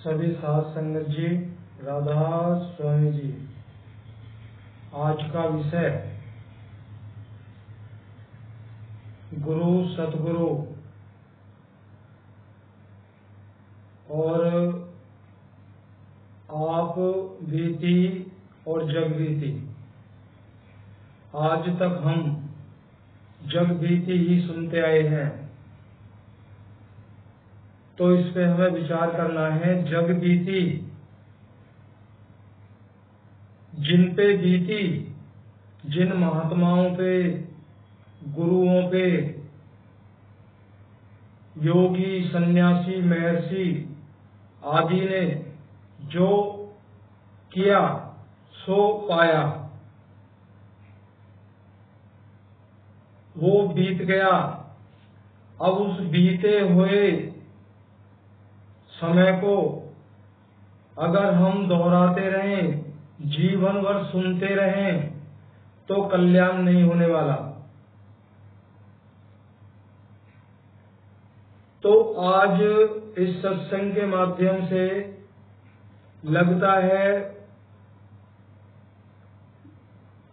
सभी साध संगत जी, राधा स्वामी जी। आज का विषय गुरु सतगुरु और आप बीती और जग बीती। आज तक हम जग बीती ही सुनते आए हैं, तो इस पे हमें विचार करना है। जग बीती जिन पे बीती, जिन महात्माओं पे, गुरुओं पे, योगी सन्यासी महर्षि आदि ने जो किया सो पाया, वो बीत गया। अब उस बीते हुए समय को अगर हम दोहराते रहें, जीवन भर सुनते रहें, तो कल्याण नहीं होने वाला। तो आज इस सत्संग के माध्यम से लगता है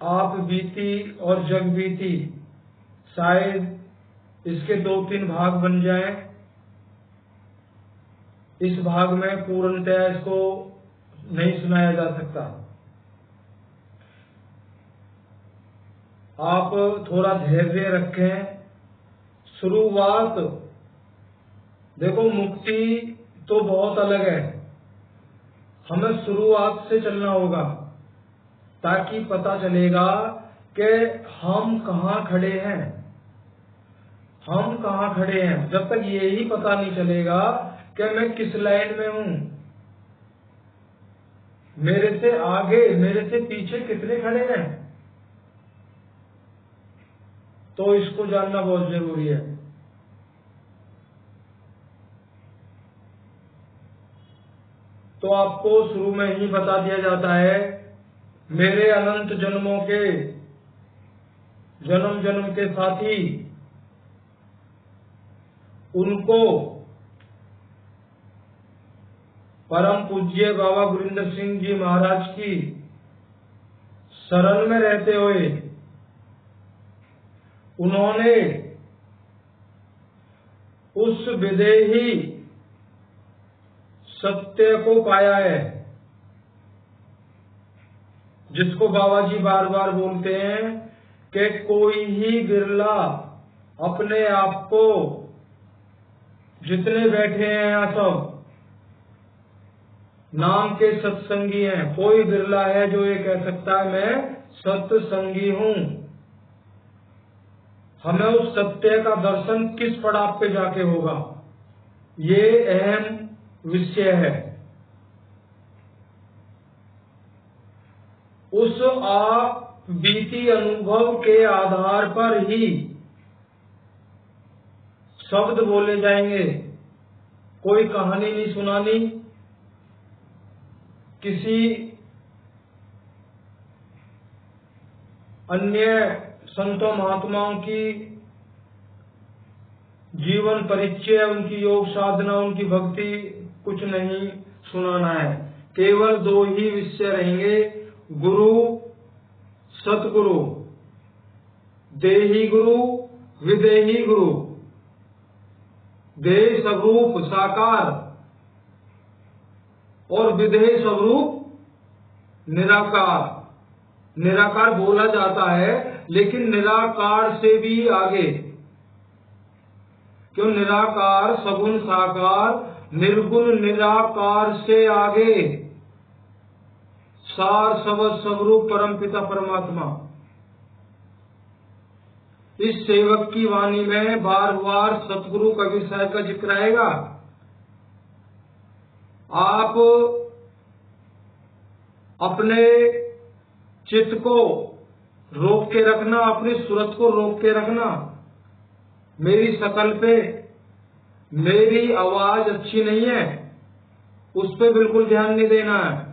आप बीती और जग बीती, शायद इसके 2-3 भाग बन जाएं। इस भाग में पूर्णतया इसको नहीं सुनाया जा सकता। आप थोड़ा धैर्य रखें। शुरुआत देखो, मुक्ति तो बहुत अलग है। हमें शुरुआत से चलना होगा, ताकि पता चलेगा कि हम कहाँ खड़े हैं। हम कहाँ खड़े हैं, जब तक यही पता नहीं चलेगा कि मैं किस लाइन में हूँ, मेरे से आगे मेरे से पीछे कितने खड़े हैं, तो इसको जानना बहुत जरूरी है। तो आपको शुरू में ही बता दिया जाता है, मेरे अनंत जन्मों के जन्म जन्म के साथी, उनको परम पूज्य बाबा गुरिंदर सिंह जी महाराज की शरण में रहते हुए उन्होंने उस विदेही सत्य को पाया है, जिसको बाबा जी बार बार बोलते हैं कि कोई ही बिरला अपने आप को, जितने बैठे हैं यहाँ सब नाम के सत्संगी हैं, कोई बिरला है जो ये कह सकता है मैं सत्संगी हूँ। हमें उस सत्य का दर्शन किस पड़ाव पे जाके होगा, ये अहम विषय है। उस आप बीती अनुभव के आधार पर ही शब्द बोले जाएंगे। कोई कहानी नहीं सुनानी, किसी अन्य संतों महात्माओं की जीवन परिचय, उनकी योग साधना, उनकी भक्ति कुछ नहीं सुनाना है। केवल 2 ही विषय रहेंगे, गुरु सतगुरु, देही गुरु विदेही गुरु, देह स्वरूप साकार और विदेह स्वरूप निराकार। निराकार बोला जाता है, लेकिन निराकार से भी आगे। क्यों? निराकार सगुण साकार, निर्गुण निराकार से आगे, सार सबद स्वरूप परम पिता परमात्मा। इस सेवक की वाणी में बार बार सतगुरु कबीर साहब का जिक्र आएगा। आप अपने चित्त को रोक के रखना, अपनी सूरत को रोक के रखना। मेरी शकल पे मेरी आवाज अच्छी नहीं है, उस पे बिल्कुल ध्यान नहीं देना है।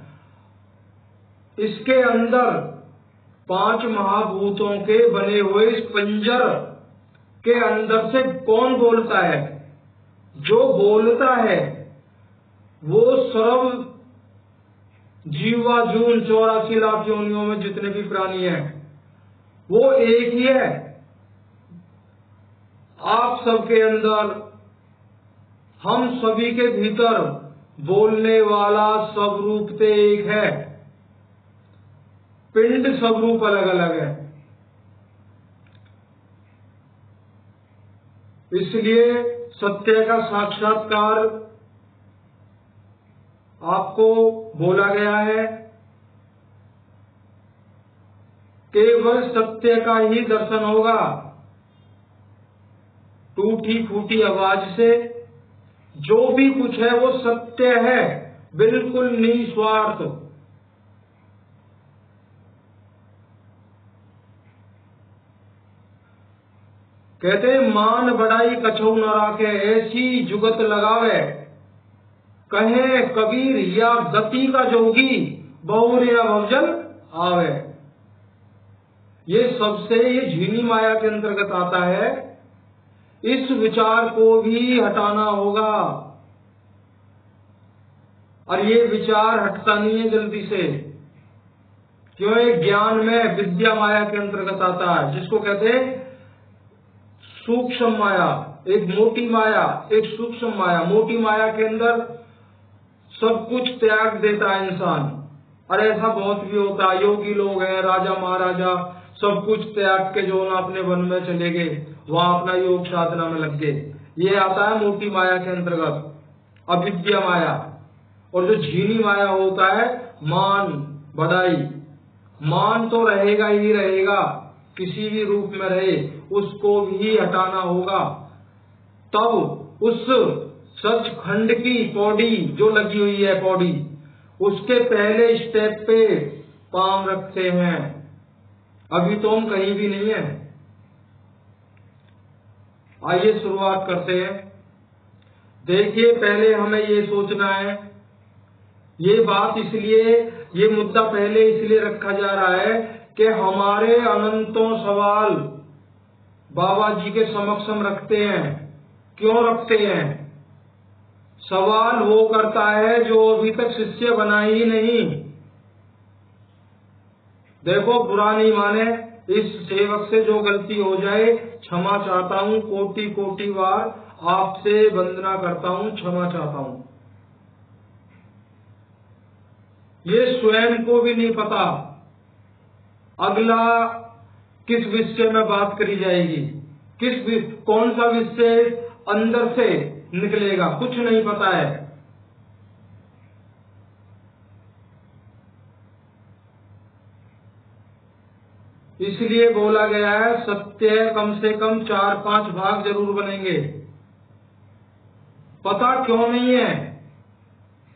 इसके अंदर 5 महाभूतों के बने हुए इस पंजर के अंदर से कौन बोलता है? जो बोलता है वो सर्व जीवा जून 84 लाख योनियों में जितने भी प्राणी हैं वो एक ही है। आप सबके अंदर, हम सभी के भीतर बोलने वाला सब रूप तो एक है, पिंड सब रूप अलग अलग है। इसलिए सत्य का साक्षात्कार आपको बोला गया है। केवल सत्य का ही दर्शन होगा। टूटी फूटी आवाज से जो भी कुछ है वो सत्य है, बिल्कुल निस्वार्थ। कहते मान बढ़ाई कछौ न राखे, ऐसी जुगत लगावे। कहे कबीर या गति का जोगी, बहुर या भवजल आवे। ये सबसे, ये झीनी माया के अंतर्गत आता है। इस विचार को भी हटाना होगा, और ये विचार हटता नहीं है जल्दी से। क्यों? एक ज्ञान में विद्या माया के अंतर्गत आता है, जिसको कहते हैं सूक्ष्म माया। एक मोटी माया, एक सूक्ष्म माया। मोटी माया के अंदर सब कुछ त्याग देता है इंसान, और ऐसा बहुत भी होता है। योगी लोग हैं, राजा महाराजा, सब कुछ त्याग के जो ना अपने वन में चले गए, वहां अपना योग साधना में लग गए। ये आता है मोटी माया के अंतर्गत, अविद्या माया। और जो झीनी माया होता है, मान बढ़ाई। मान तो रहेगा ही रहेगा, किसी भी रूप में रहे, उसको भी हटाना होगा। तब उस सचखंड की पौड़ी जो लगी हुई है, पौड़ी, उसके पहले स्टेप पे पांव रखते हैं। अभी तो हम कहीं भी नहीं है। आइए शुरुआत करते हैं। देखिए, पहले हमें ये सोचना है, ये बात इसलिए, ये मुद्दा पहले इसलिए रखा जा रहा है कि हमारे अनंतों सवाल बाबा जी के समक्ष हम रखते हैं। क्यों रखते हैं? सवाल वो करता है जो अभी तक शिष्य बना ही नहीं। देखो, बुरा नहीं माने, इस सेवक से जो गलती हो जाए क्षमा चाहता हूँ, कोटि कोटि बार आपसे वंदना करता हूँ, क्षमा चाहता हूँ। ये स्वयं को भी नहीं पता अगला किस विषय में बात करी जाएगी, कौन सा विषय अंदर से निकलेगा, कुछ नहीं पता है। इसलिए बोला गया है सत्य कम से कम 4-5 भाग जरूर बनेंगे। पता क्यों नहीं है?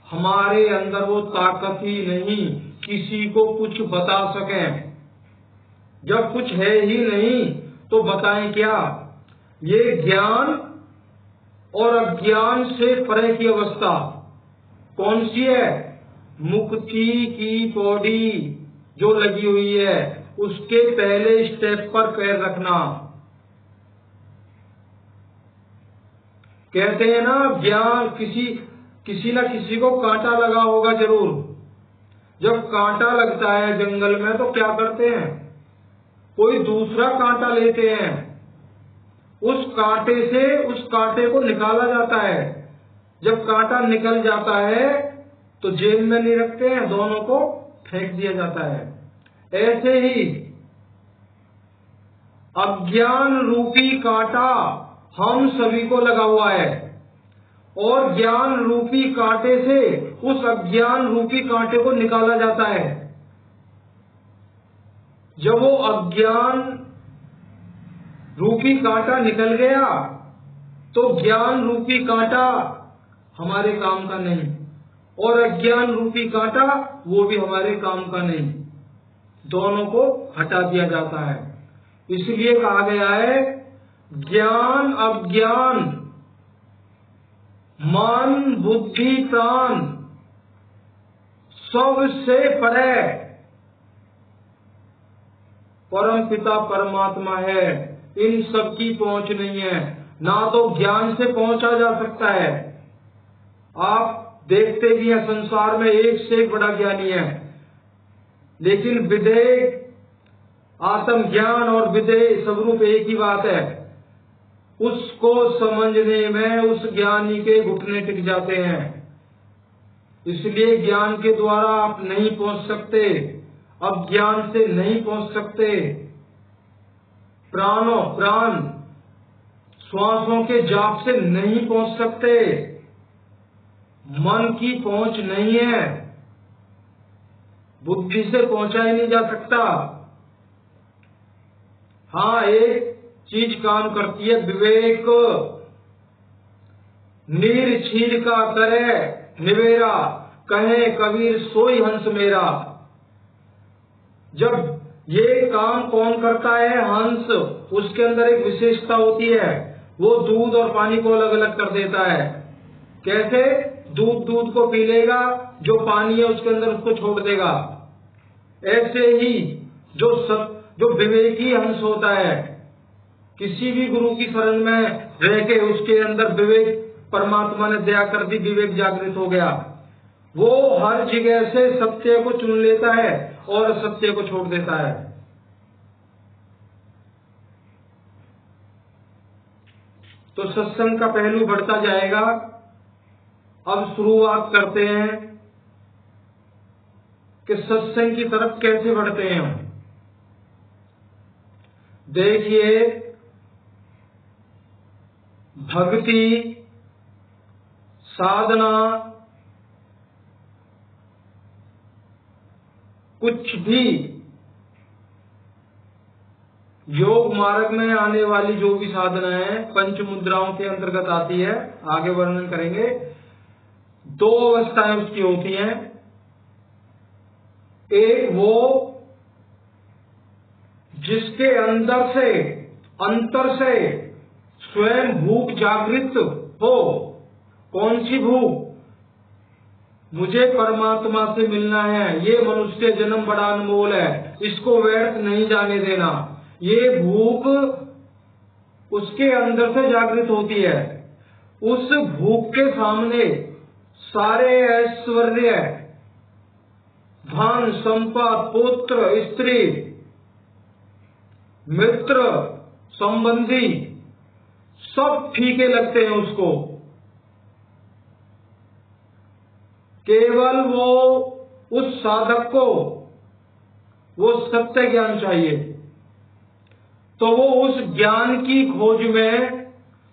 हमारे अंदर वो ताकत ही नहीं किसी को कुछ बता सकें। जब कुछ है ही नहीं तो बताएं क्या? ये ज्ञान और अज्ञान से परे की अवस्था कौन सी है? मुक्ति की पौड़ी जो लगी हुई है, उसके पहले स्टेप पर पैर रखना। कहते हैं ना, ज्ञान किसी न किसी को कांटा लगा होगा जरूर। जब कांटा लगता है जंगल में तो क्या करते हैं? कोई दूसरा कांटा लेते हैं, उस कांटे से उस कांटे को निकाला जाता है। जब कांटा निकल जाता है तो जेब में नहीं रखते हैं, दोनों को फेंक दिया जाता है। ऐसे ही अज्ञान रूपी कांटा हम सभी को लगा हुआ है, और ज्ञान रूपी कांटे से उस अज्ञान रूपी कांटे को निकाला जाता है। जब वो अज्ञान रूपी कांटा निकल गया तो ज्ञान रूपी कांटा हमारे काम का नहीं, और अज्ञान रूपी कांटा वो भी हमारे काम का नहीं। दोनों को हटा दिया जाता है। इसलिए कहा गया है ज्ञान अज्ञान मन बुद्धि प्राण सबसे परे परम पिता परमात्मा है। इन सब की पहुंच नहीं है, ना तो ज्ञान से पहुंचा जा सकता है। आप देखते भी हैं संसार में एक से एक बड़ा ज्ञानी है, लेकिन विधेय आत्म ज्ञान और विधेय स्वरूप एक ही बात है। उसको समझने में उस ज्ञानी के घुटने टिक जाते हैं। इसलिए ज्ञान के द्वारा आप नहीं पहुंच सकते, अज्ञान से नहीं पहुंच सकते। प्राण श्वासों के जाप से नहीं पहुंच सकते। मन की पहुंच नहीं है, बुद्धि से पहुंचा ही नहीं जा सकता। हाँ, एक चीज काम करती है, विवेक। नीर छीर का करे निवेरा, कहे कबीर सोई हंस मेरा। जब ये काम कौन करता है? हंस। उसके अंदर एक विशेषता होती है, वो दूध और पानी को अलग अलग कर देता है। कैसे? दूध को पी लेगा, जो पानी है उसके अंदर उसको छोड़ देगा। ऐसे ही जो विवेकी हंस होता है, किसी भी गुरु की शरण में रह के उसके अंदर विवेक, परमात्मा ने दया कर दी, विवेक जागृत हो गया। वो हर जगह से सत्य को चुन लेता है और असत्य को छोड़ देता है। तो सत्संग का पहलू बढ़ता जाएगा। अब शुरुआत करते हैं कि सत्संग की तरफ कैसे बढ़ते हैं हम। देखिए, भक्ति, साधना, कुछ भी योग मार्ग में आने वाली जो भी साधना है, पंच मुद्राओं के अंतर्गत आती है। आगे वर्णन करेंगे। दो अवस्थाएं उसकी होती हैं। एक वो जिसके अंतर से स्वयं भूख जागृत हो। कौन सी भूख? मुझे परमात्मा से मिलना है, ये मनुष्य जन्म बड़ा अनमोल है, इसको व्यर्थ नहीं जाने देना। ये भूख उसके अंदर से जागृत होती है। उस भूख के सामने सारे ऐश्वर्य, धन, संपद, पुत्र, स्त्री, मित्र, संबंधी सब फीके लगते हैं उसको। केवल वो उस साधक को वो सत्य ज्ञान चाहिए। तो वो उस ज्ञान की खोज में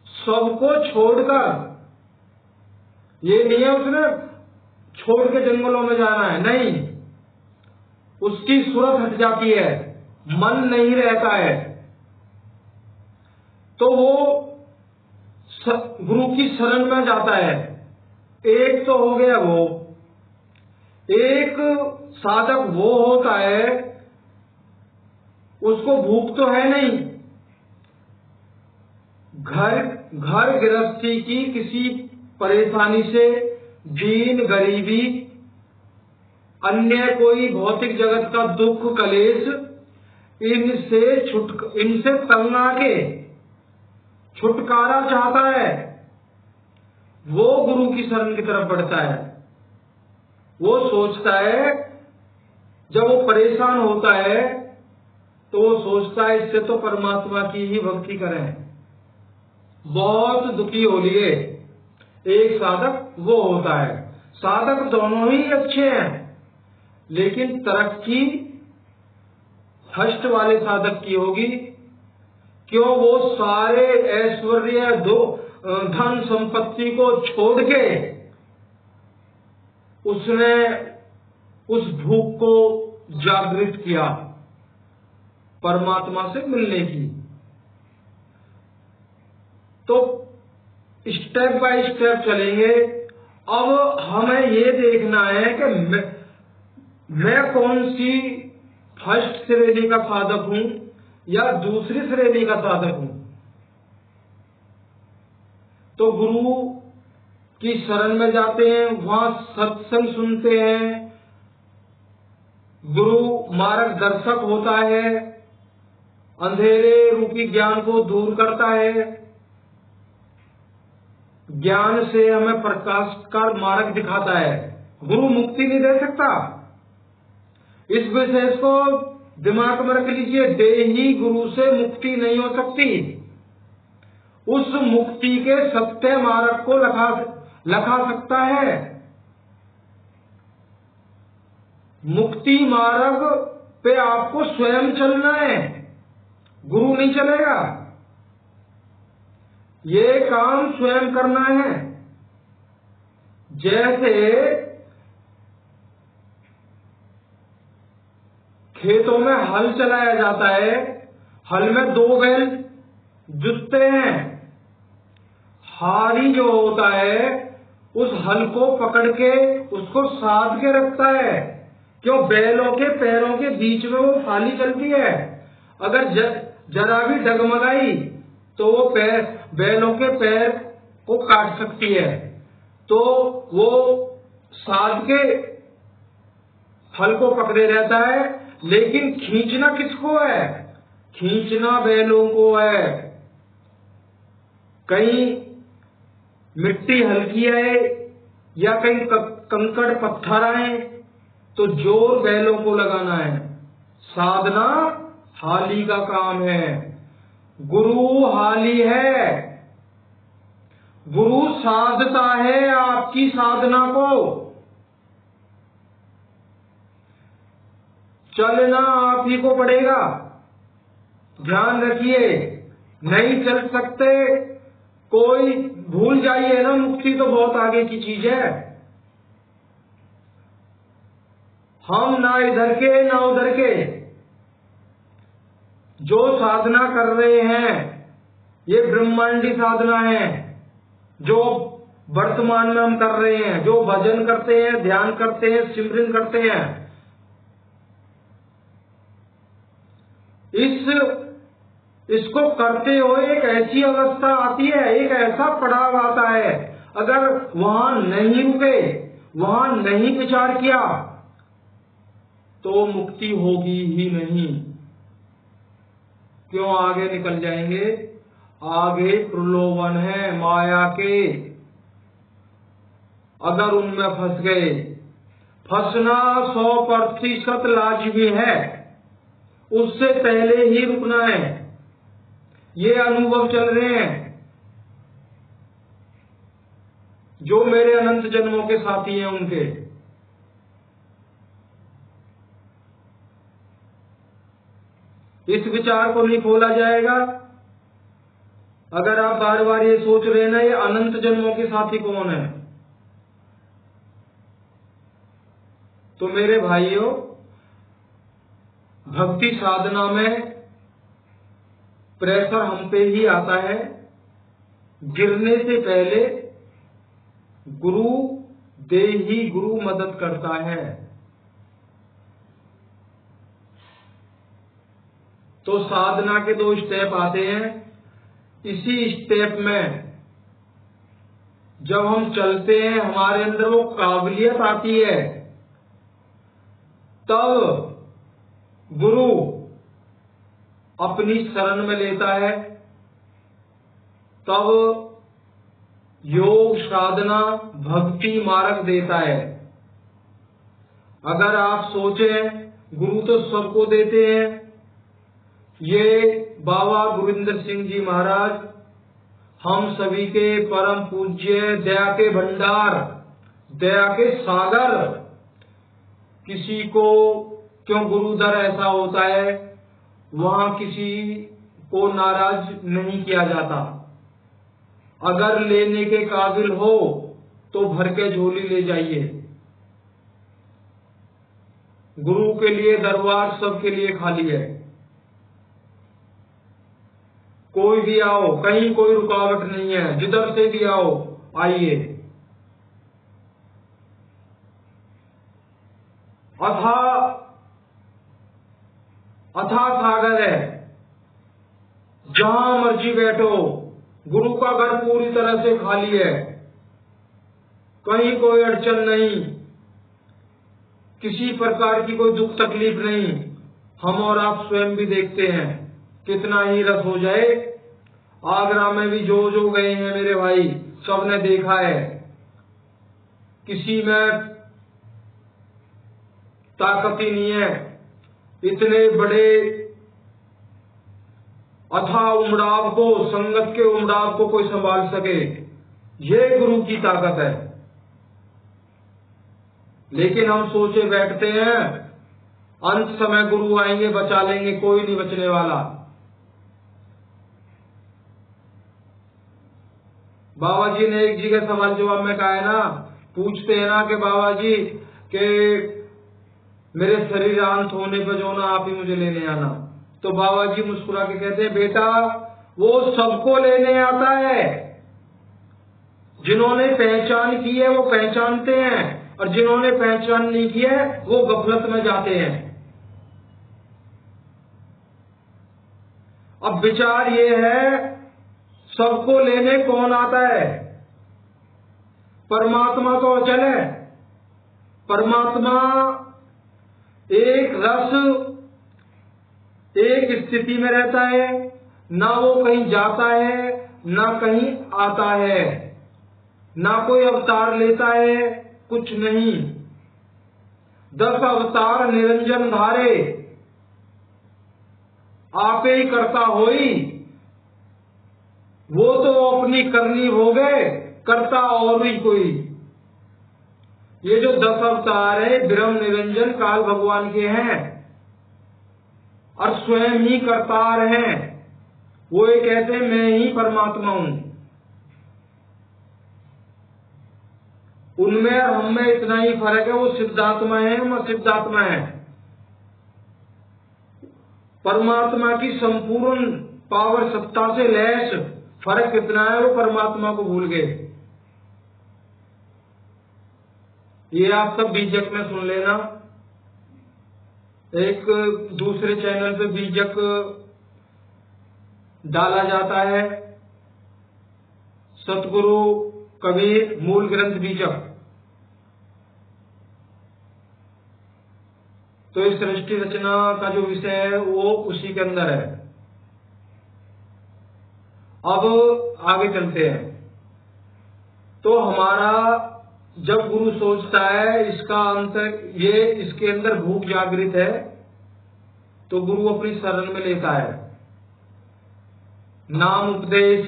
सबको छोड़कर, ये नहीं है उसने छोड़ के जंगलों में जाना है, नहीं, उसकी सूरत हट जाती है, मन नहीं रहता है। तो वो गुरु की शरण में जाता है। एक तो हो गया वो। एक साधक वो होता है, उसको भूख तो है नहीं, घर गृहस्थी की किसी परेशानी से, दीन गरीबी, अन्य कोई भौतिक जगत का दुख कलेश, इनसे तंग आके छुटकारा चाहता है, वो गुरु की शरण की तरफ बढ़ता है। वो सोचता है, जब वो परेशान होता है तो वो सोचता है इससे तो परमात्मा की ही भक्ति करें, बहुत दुखी हो लिए। एक साधक वो होता है। साधक दोनों ही अच्छे हैं, लेकिन तरक्की फर्स्ट वाले साधक की होगी। क्यों? वो सारे ऐश्वर्य, धन संपत्ति को छोड़ के उसने उस भूख को जागृत किया परमात्मा से मिलने की। तो स्टेप बाय स्टेप चलेंगे। अब हमें ये देखना है कि मैं कौन सी फर्स्ट श्रेणी का साधक हूं या दूसरी श्रेणी का साधक हूं। तो गुरु की शरण में जाते हैं, वहां सत्संग सुनते हैं, गुरु मार्गदर्शक होता है, अंधेरे रूपी ज्ञान को दूर करता है, ज्ञान से हमें प्रकाश का मार्ग दिखाता है। गुरु मुक्ति नहीं दे सकता। इस विशेष को दिमाग में रख लीजिए, देही गुरु से मुक्ति नहीं हो सकती। उस मुक्ति के सत्य मार्ग को लखा सकता है। मुक्ति मार्ग पे आपको स्वयं चलना है, गुरु नहीं चलेगा। ये काम स्वयं करना है। जैसे खेतों में हल चलाया जाता है, हल में 2 बैल जुटते हैं। हारी जो होता है उस हल को पकड़ के उसको साध के रखता है। क्यों? बैलों के पैरों के बीच में वो फाली चलती है। अगर जरा भी डगमगाई तो वो बैलों के पैर को काट सकती है। तो वो साध के हल को पकड़े रहता है, लेकिन खींचना किसको है? खींचना बैलों को है। कहीं मिट्टी हल्की है या कहीं कंकड़ पत्थर आए तो जोर बैलों को लगाना है। साधना हाली का काम है। गुरु हाली है। गुरु साधता है आपकी साधना को। चलना आप ही को पड़ेगा। ध्यान रखिए, नहीं चल सकते कोई, भूल जाइए ना, मुक्ति तो बहुत आगे की चीज है। हम ना इधर के ना उधर के। जो साधना कर रहे हैं ये ब्रह्मांडी साधना है, जो वर्तमान में हम कर रहे हैं। जो भजन करते हैं, ध्यान करते हैं, सिमरन करते हैं, इसको करते हुए एक ऐसी अवस्था आती है, एक ऐसा पड़ाव आता है, अगर वहां नहीं रुके, वहां नहीं विचार किया तो मुक्ति होगी ही नहीं। क्यों? आगे निकल जाएंगे। आगे प्रलोभन है माया के, अगर उनमें फंस गए। फंसना 100% लाजमी है, उससे पहले ही रुकना है। ये अनुभव चल रहे हैं जो मेरे अनंत जन्मों के साथी हैं उनके। इस विचार को नहीं खोला जाएगा अगर आप बार बार ये सोच रहे हैं ना ये अनंत जन्मों के साथी कौन है। तो मेरे भाइयों, भक्ति साधना में प्रेशर हम पे ही आता है। गिरने से पहले गुरु देही गुरु मदद करता है। तो साधना के 2 स्टेप आते हैं। इसी स्टेप में जब हम चलते हैं, हमारे अंदर वो काबिलियत आती है, तब गुरु अपनी शरण में लेता है। तब योग साधना भक्ति मार्ग देता है। अगर आप सोचें गुरु तो सबको देते हैं, ये बाबा गुरिंदर सिंह जी महाराज हम सभी के परम पूज्य, दया के भंडार, दया के सागर। किसी को क्यों गुरुदर ऐसा होता है, वहां किसी को नाराज नहीं किया जाता। अगर लेने के काबिल हो तो भर के झोली ले जाइए। गुरु के लिए दरबार सबके लिए खाली है। कोई भी आओ, कहीं कोई रुकावट नहीं है, जिधर से भी आओ आइए। अथाह सागर है, जहां मर्जी बैठो। गुरु का घर पूरी तरह से खाली है, कहीं कोई अड़चन नहीं, किसी प्रकार की कोई दुख तकलीफ नहीं। हम और आप स्वयं भी देखते हैं, कितना ही रस हो जाए। आगरा में भी जो गए हैं मेरे भाई, सबने देखा है, किसी में ताकत ही नहीं है इतने बड़े अथाह उमराव को, संगत के उमराव को कोई संभाल सके। ये गुरु की ताकत है। लेकिन हम सोचे बैठते हैं अंत समय गुरु आएंगे बचा लेंगे, कोई नहीं बचने वाला। बाबा जी ने एक जी के सवाल जवाब में कहा है ना, पूछते हैं ना कि बाबा जी के मेरे शरीर अंत होने पर जो ना आप ही मुझे लेने आना। तो बाबा जी मुस्कुरा के कहते हैं बेटा वो सबको लेने आता है, जिन्होंने पहचान की है वो पहचानते हैं, और जिन्होंने पहचान नहीं की है वो गफलत में जाते हैं। अब विचार ये है सबको लेने कौन आता है? परमात्मा तो अचल है। परमात्मा एक रस एक स्थिति में रहता है, ना वो कहीं जाता है ना कहीं आता है, ना कोई अवतार लेता है, कुछ नहीं। 10 अवतार निरंजन धारे, आपे ही करता होई, वो तो अपनी करनी हो गए, करता और ही कोई। ये जो 10 अवतार है ब्रह्म निरंजन काल भगवान के हैं और स्वयं ही करतार हैं। वो ये कहते हैं मैं ही परमात्मा हूं। उनमें और हम में इतना ही फर्क है, वो सिद्धात्मा है, हम असिद्धात्मा है। परमात्मा की संपूर्ण पावर सत्ता से लैस फर्क कितना है, वो परमात्मा को भूल गए। ये आप सब बीजक में सुन लेना। एक दूसरे चैनल पे बीजक डाला जाता है, सतगुरु कबीर मूल ग्रंथ बीजक। तो इस सृष्टि रचना का जो विषय है वो उसी के अंदर है। अब आगे चलते हैं। तो हमारा जब गुरु सोचता है इसका अंत ये इसके अंदर भूख जागृत है, तो गुरु अपनी शरण में लेता है। नाम उपदेश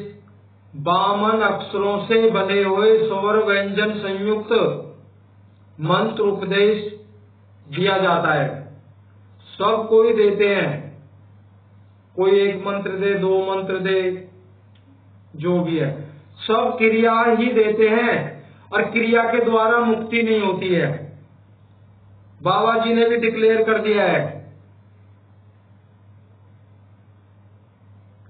52 अक्षरों से बने हुए स्वर व्यंजन संयुक्त मंत्र उपदेश दिया जाता है। सब कोई देते हैं, कोई एक मंत्र दे, 2 मंत्र दे, जो भी है, सब क्रिया ही देते हैं, और क्रिया के द्वारा मुक्ति नहीं होती है। बाबा जी ने भी डिक्लेयर कर दिया है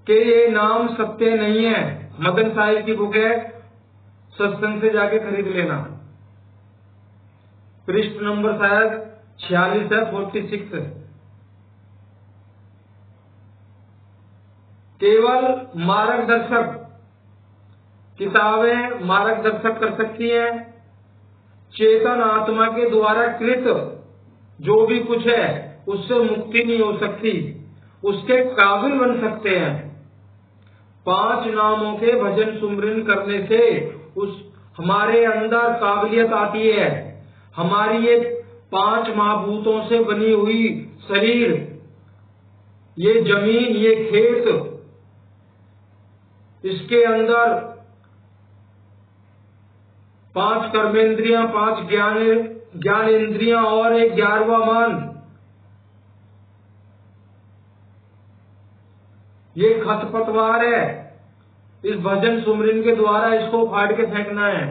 कि ये नाम सत्य नहीं है। मदन साहिब की बुक है, सत्संग से जाके खरीद लेना। पृष्ठ नंबर शायद 46 है, 46। केवल मार्गदर्शक किताबें मार्गदर्शक कर सकती हैं। चेतन आत्मा के द्वारा कृत जो भी कुछ है उससे मुक्ति नहीं हो सकती, उसके काबिल बन सकते हैं। 5 नामों के भजन सुमरन करने से उस हमारे अंदर काबिलियत आती है। हमारी ये 5 महाभूतों से बनी हुई शरीर, ये जमीन, ये खेत, इसके अंदर 5 कर्मेंद्रियां, 5 ज्ञान इंद्रियां और एक 11वां मन, ये खतपतवार है। इस भजन सुमरन के द्वारा इसको फाड़ के फेंकना है।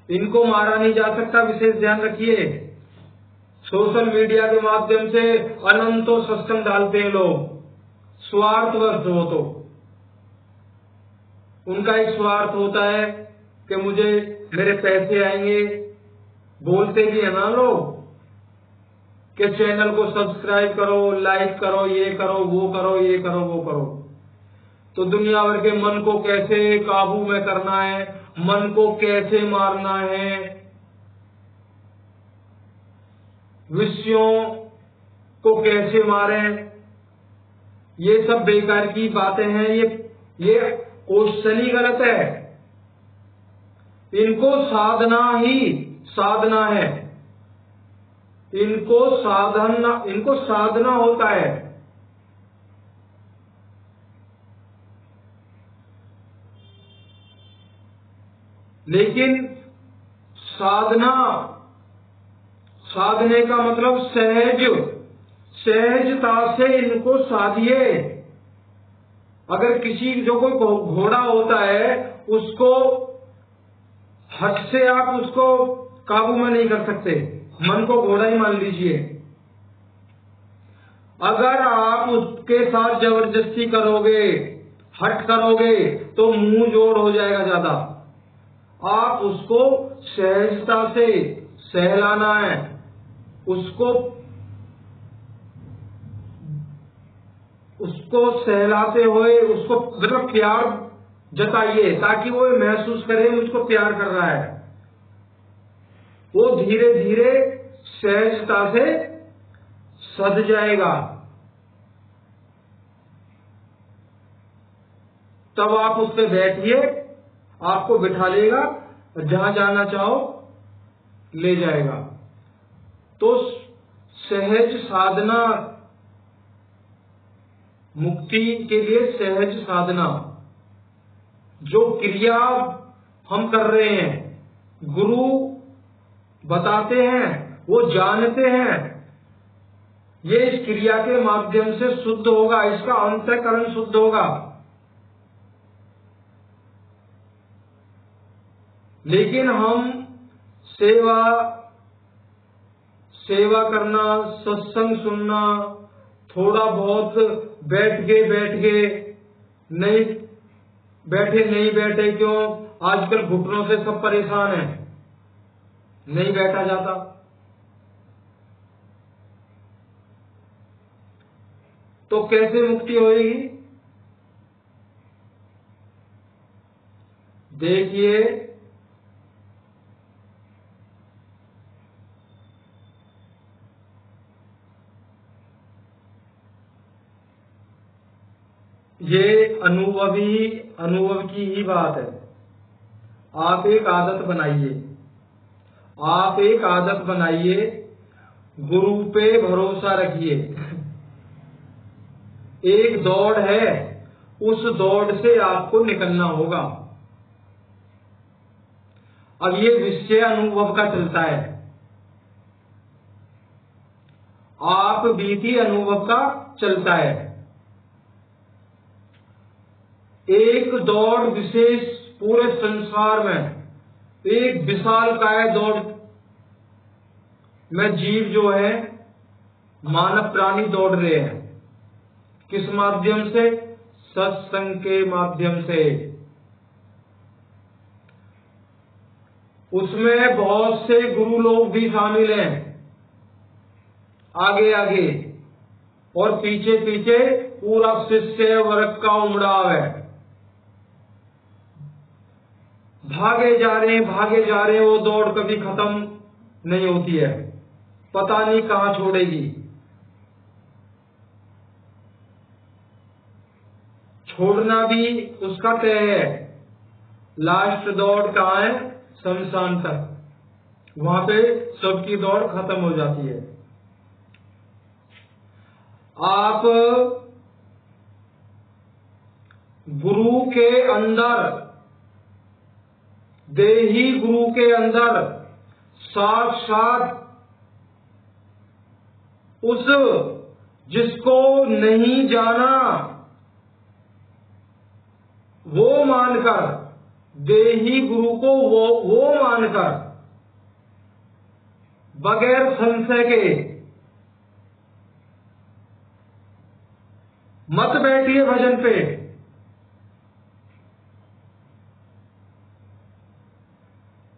इनको मारा नहीं जा सकता, विशेष ध्यान रखिए। सोशल मीडिया के माध्यम से अनंतों सत्संग डालते हैं लोग, स्वार्थवश हो। तो उनका एक स्वार्थ होता है कि मुझे मेरे पैसे आएंगे। बोलते भी है ना लोग कि चैनल को सब्सक्राइब करो, लाइक करो, ये करो, वो करो, ये करो, वो करो। तो दुनिया भर के मन को कैसे काबू में करना है, मन को कैसे मारना है, विषयों को कैसे मारें, ये सब बेकार की बातें हैं। ये क्वेश्चन ही गलत है। इनको साधना ही साधना है, इनको साधना होता है। लेकिन साधने का मतलब सहजता से इनको साधिए। अगर किसी जो कोई घोड़ा होता है, उसको हट से आप उसको काबू में नहीं कर सकते, मन को घोड़ा ही मान लीजिए। अगर आप उसके साथ जबरदस्ती करोगे, हट करोगे, तो मुंह जोड़ हो जाएगा ज्यादा। आप उसको सहजता से सहलाना है, उसको सहलाते हुए उसको मतलब प्यार जताइए, ताकि वो महसूस करे मुझको प्यार कर रहा है। वो धीरे धीरे सहजता से सध जाएगा। तब आप उस पर बैठिए, आपको बिठा लेगा, जहां जाना चाहो ले जाएगा। तो सहज साधना, मुक्ति के लिए सहज साधना, जो क्रिया हम कर रहे हैं, गुरु बताते हैं, वो जानते हैं, ये इस क्रिया के माध्यम से शुद्ध होगा, इसका अंतःकरण शुद्ध होगा। लेकिन हम सेवा करना, सत्संग सुनना, थोड़ा बहुत बैठ गए नहीं बैठे क्यों? आजकल घुटनों से सब परेशान हैं, नहीं बैठा जाता। तो कैसे मुक्ति होगी? देखिए, ये अनुभव की ही बात है। आप एक आदत बनाइए, गुरु पे भरोसा रखिए। एक दौड़ है, उस दौड़ से आपको निकलना होगा। अब ये विषय अनुभव का चलता है, आप बीती अनुभव का चलता है। एक दौड़ विशेष पूरे संसार में, एक विशालकाय दौड़ में जीव जो है, मानव प्राणी दौड़ रहे हैं। किस माध्यम से? सत्संग के माध्यम से। उसमें बहुत से गुरु लोग भी शामिल हैं, आगे और पीछे पूरा शिष्य वर्ग का उमड़ाव है। भागे जा रहे हैं, वो दौड़ कभी खत्म नहीं होती है, पता नहीं कहां छोड़ेगी। छोड़ना भी उसका तय है। लास्ट दौड़ कहाँ है? शमशान तक। वहां पे सबकी दौड़ खत्म हो जाती है। आप गुरु के अंदर, देही गुरु के अंदर साक्षात उस जिसको नहीं जाना वो मानकर, देही गुरु को वो मानकर, बगैर संशय के मत बैठिए भजन पे।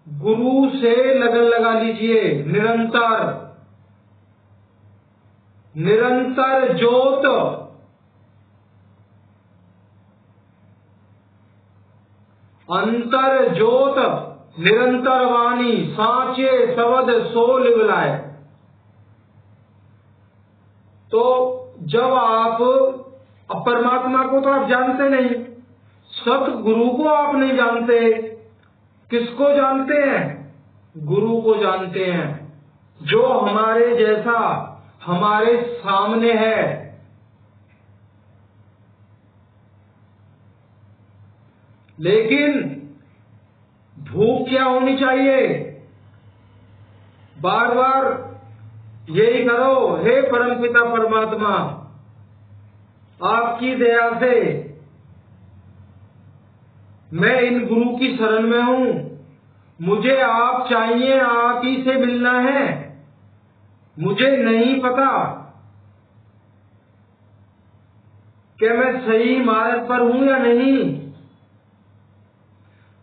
गुरु से लगन लगा लीजिए, निरंतर ज्योत, अंतर ज्योत, निरंतर वाणी, साचे शब्द सो लिवलाए। तो जब आप परमात्मा को तो आप जानते नहीं, सतगुरु को आप नहीं जानते, किसको जानते हैं? गुरु को जानते हैं, जो हमारे जैसा हमारे सामने है। लेकिन भूख क्या होनी चाहिए? बार बार यही करो, हे परमपिता परमात्मा, आपकी दया से मैं इन गुरु की शरण में हूं, मुझे आप चाहिए, आप ही से मिलना है, मुझे नहीं पता कि मैं सही मार्ग पर हूं या नहीं।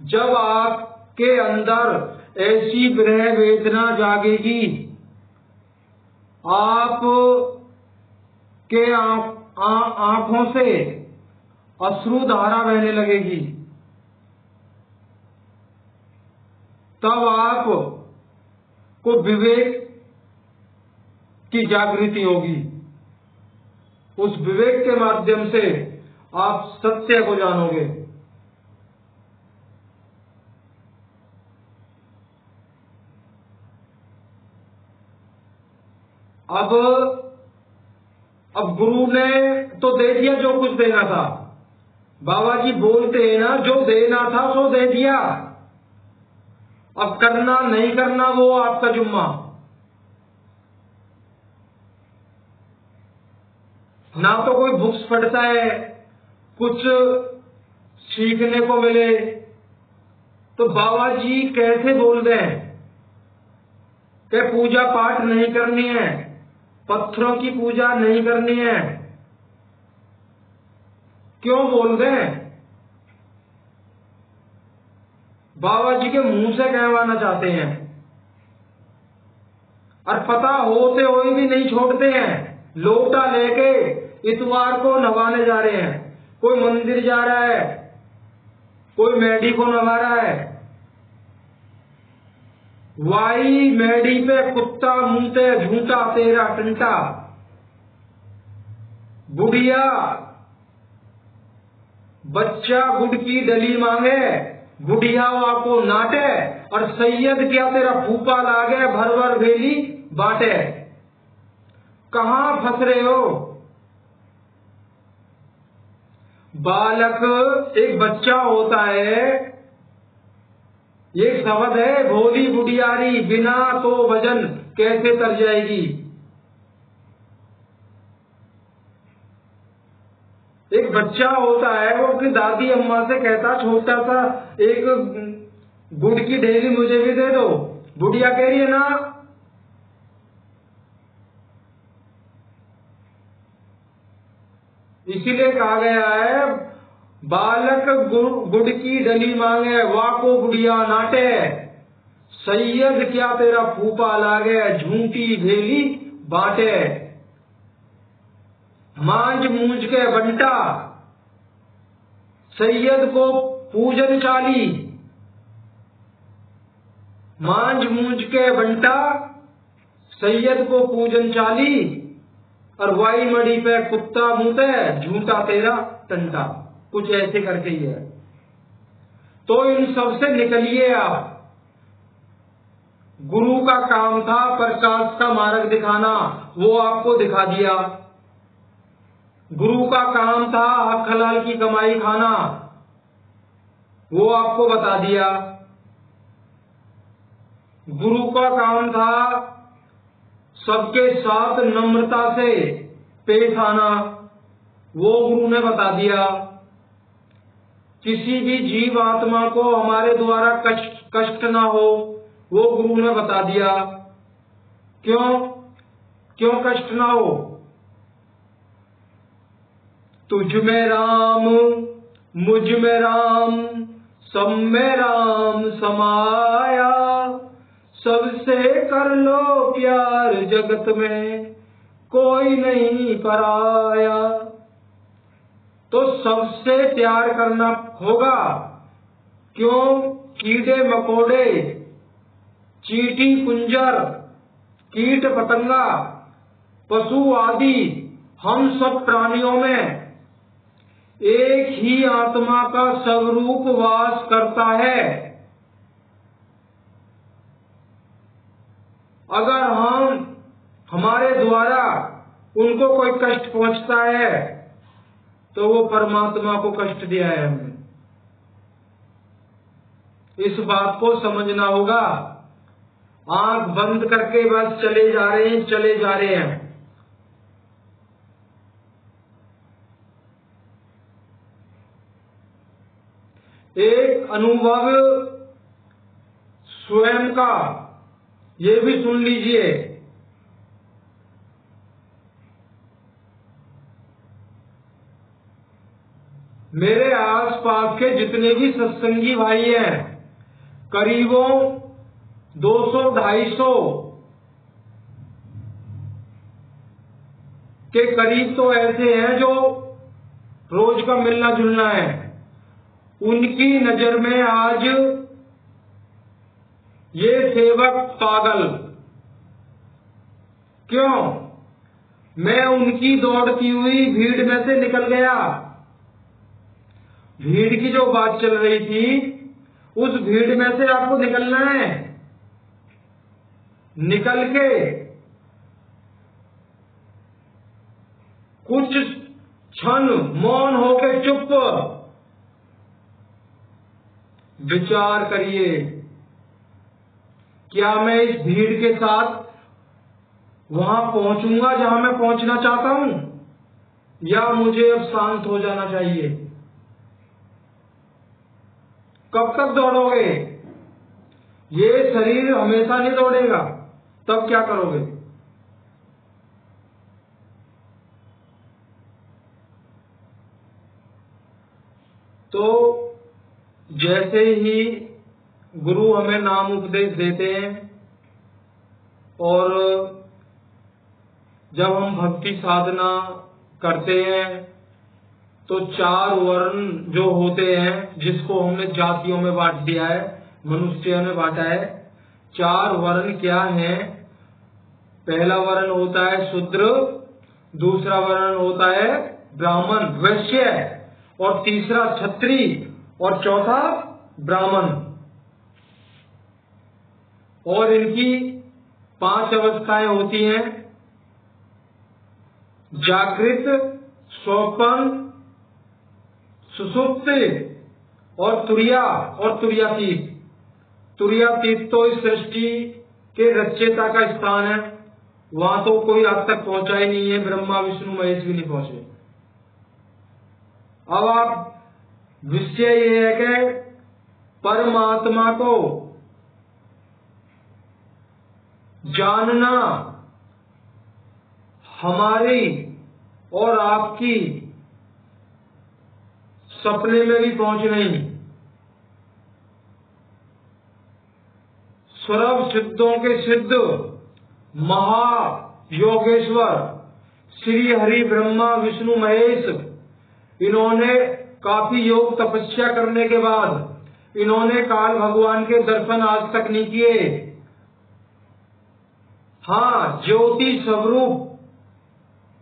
जब आपके अंदर ऐसी विरह वेदना जागेगी, आप के आंखों से अश्रु धारा बहने लगेगी, तब आप को विवेक की जागृति होगी। उस विवेक के माध्यम से आप सत्य को जानोगे। अब गुरु ने तो दे दिया जो कुछ देना था। बाबा जी बोलते हैं ना, जो देना था सो दे दिया, अब करना नहीं करना वो आपका जुम्मा। ना तो कोई बुक्स पढ़ता है कुछ सीखने को मिले, तो बाबा जी कैसे बोल रहे हैं कि पूजा पाठ नहीं करनी है, पत्थरों की पूजा नहीं करनी है? क्यों बोल रहे हैं? बाबा जी के मुंह से कहवाना चाहते हैं, और पता होते हुए भी नहीं छोड़ते हैं। लोटा लेके इतवार को नवाने जा रहे हैं, कोई मंदिर जा रहा है, कोई मेडी को नवा रहा है। वाई मेडी पे कुत्ता मुंहते झूठा तेरा टंटा। बुढ़िया बच्चा गुड़ की डली मांगे, बुढ़िया आपको नाटे, और सैयद क्या तेरा फूफा लागे भर भर बेली बाटे। कहां फंस रहे हो? बालक एक बच्चा होता है, ये शब्द है, भोली बुढ़ियारी बिना तो वजन कैसे तर जाएगी। एक बच्चा होता है, वो अपनी दादी अम्मा से कहता, छोटा सा एक गुड़ की ढेली मुझे भी दे दो। बुढ़िया कह रही है ना। इसीलिए कहा गया है, बालक गुड़ की डली मांगे, वाको बुढ़िया नाटे। सैयद क्या तेरा फूफा लागे, झूठी भेली बाटे। मांझ मूंझ के बंटा, सैयद को पूजन चाली। मांझ मूंझ के बंटा, सैयद को पूजन चाली, और वाई मड़ी पे कुत्ता मुंहते, झूठा तेरा टंटा। कुछ ऐसे करके ही है। तो इन सब से निकलिए आप। गुरु का काम था प्रकाश का मार्ग दिखाना, वो आपको दिखा दिया। गुरु का काम था हक हलाल की कमाई खाना, वो आपको बता दिया। गुरु का काम था सबके साथ नम्रता से पेश आना, वो गुरु ने बता दिया। किसी भी जीव आत्मा को हमारे द्वारा कष्ट ना हो, वो गुरु ने बता दिया। क्यों कष्ट ना हो? तुझ में राम मुझ में राम, सब में राम समाया। सबसे कर लो प्यार, जगत में कोई नहीं पराया। तो सबसे प्यार करना होगा। क्यों? कीड़े मकोड़े, चींटी कुंजर, कीट पतंगा, पशु आदि, हम सब प्राणियों में एक ही आत्मा का स्वरूप वास करता है। अगर हमारे द्वारा उनको कोई कष्ट पहुंचता है तो वो परमात्मा को कष्ट दिया है हमने। इस बात को समझना होगा। आंख बंद करके बस चले जा रहे हैं। एक अनुभव स्वयं का ये भी सुन लीजिए। मेरे आसपास के जितने भी सत्संगी भाई हैं, करीबों 200-250 के करीब तो ऐसे हैं जो रोज का मिलना जुलना है। उनकी नजर में आज ये सेवक पागल। क्यों? मैं उनकी दौड़ती हुई भीड़ में से निकल गया। भीड़ की जो बात चल रही थी, उस भीड़ में से आपको निकलना है। निकल के कुछ क्षण मौन होकर चुप विचार करिए, क्या मैं इस भीड़ के साथ वहां पहुंचूंगा जहां मैं पहुंचना चाहता हूं, या मुझे अब शांत हो जाना चाहिए? कब तक दौड़ोगे? ये शरीर हमेशा नहीं दौड़ेगा, तब क्या करोगे? तो जैसे ही गुरु हमें नाम उपदेश देते हैं और जब हम भक्ति साधना करते हैं तो 4 वर्ण जो होते हैं, जिसको हमने जातियों में बांट दिया है, मनुष्यों ने बांटा है। 4 वर्ण क्या हैं? पहला वर्ण होता है शूद्र, दूसरा वर्ण होता है ब्राह्मण वैश्य, और तीसरा क्षत्रिय, और चौथा ब्राह्मण। और इनकी 5 अवस्थाएं होती हैं: जागृत, स्वप्न, सुषुप्ति और तुरिया और तुरियातीत। तुरियातीत तो इस सृष्टि के रचयिता का स्थान है, वहां तो कोई आज तक पहुंचा ही नहीं है, ब्रह्मा विष्णु महेश भी नहीं पहुंचे। अब आप विषय ये है कि परमात्मा को जानना हमारी और आपकी सपने में भी पहुंच नहीं। सर्व सिद्धों के सिद्ध महायोगेश्वर श्री हरि ब्रह्मा विष्णु महेश, इन्होंने काफी योग तपस्या करने के बाद इन्होंने काल भगवान के दर्शन आज तक नहीं किए। हाँ, ज्योति स्वरूप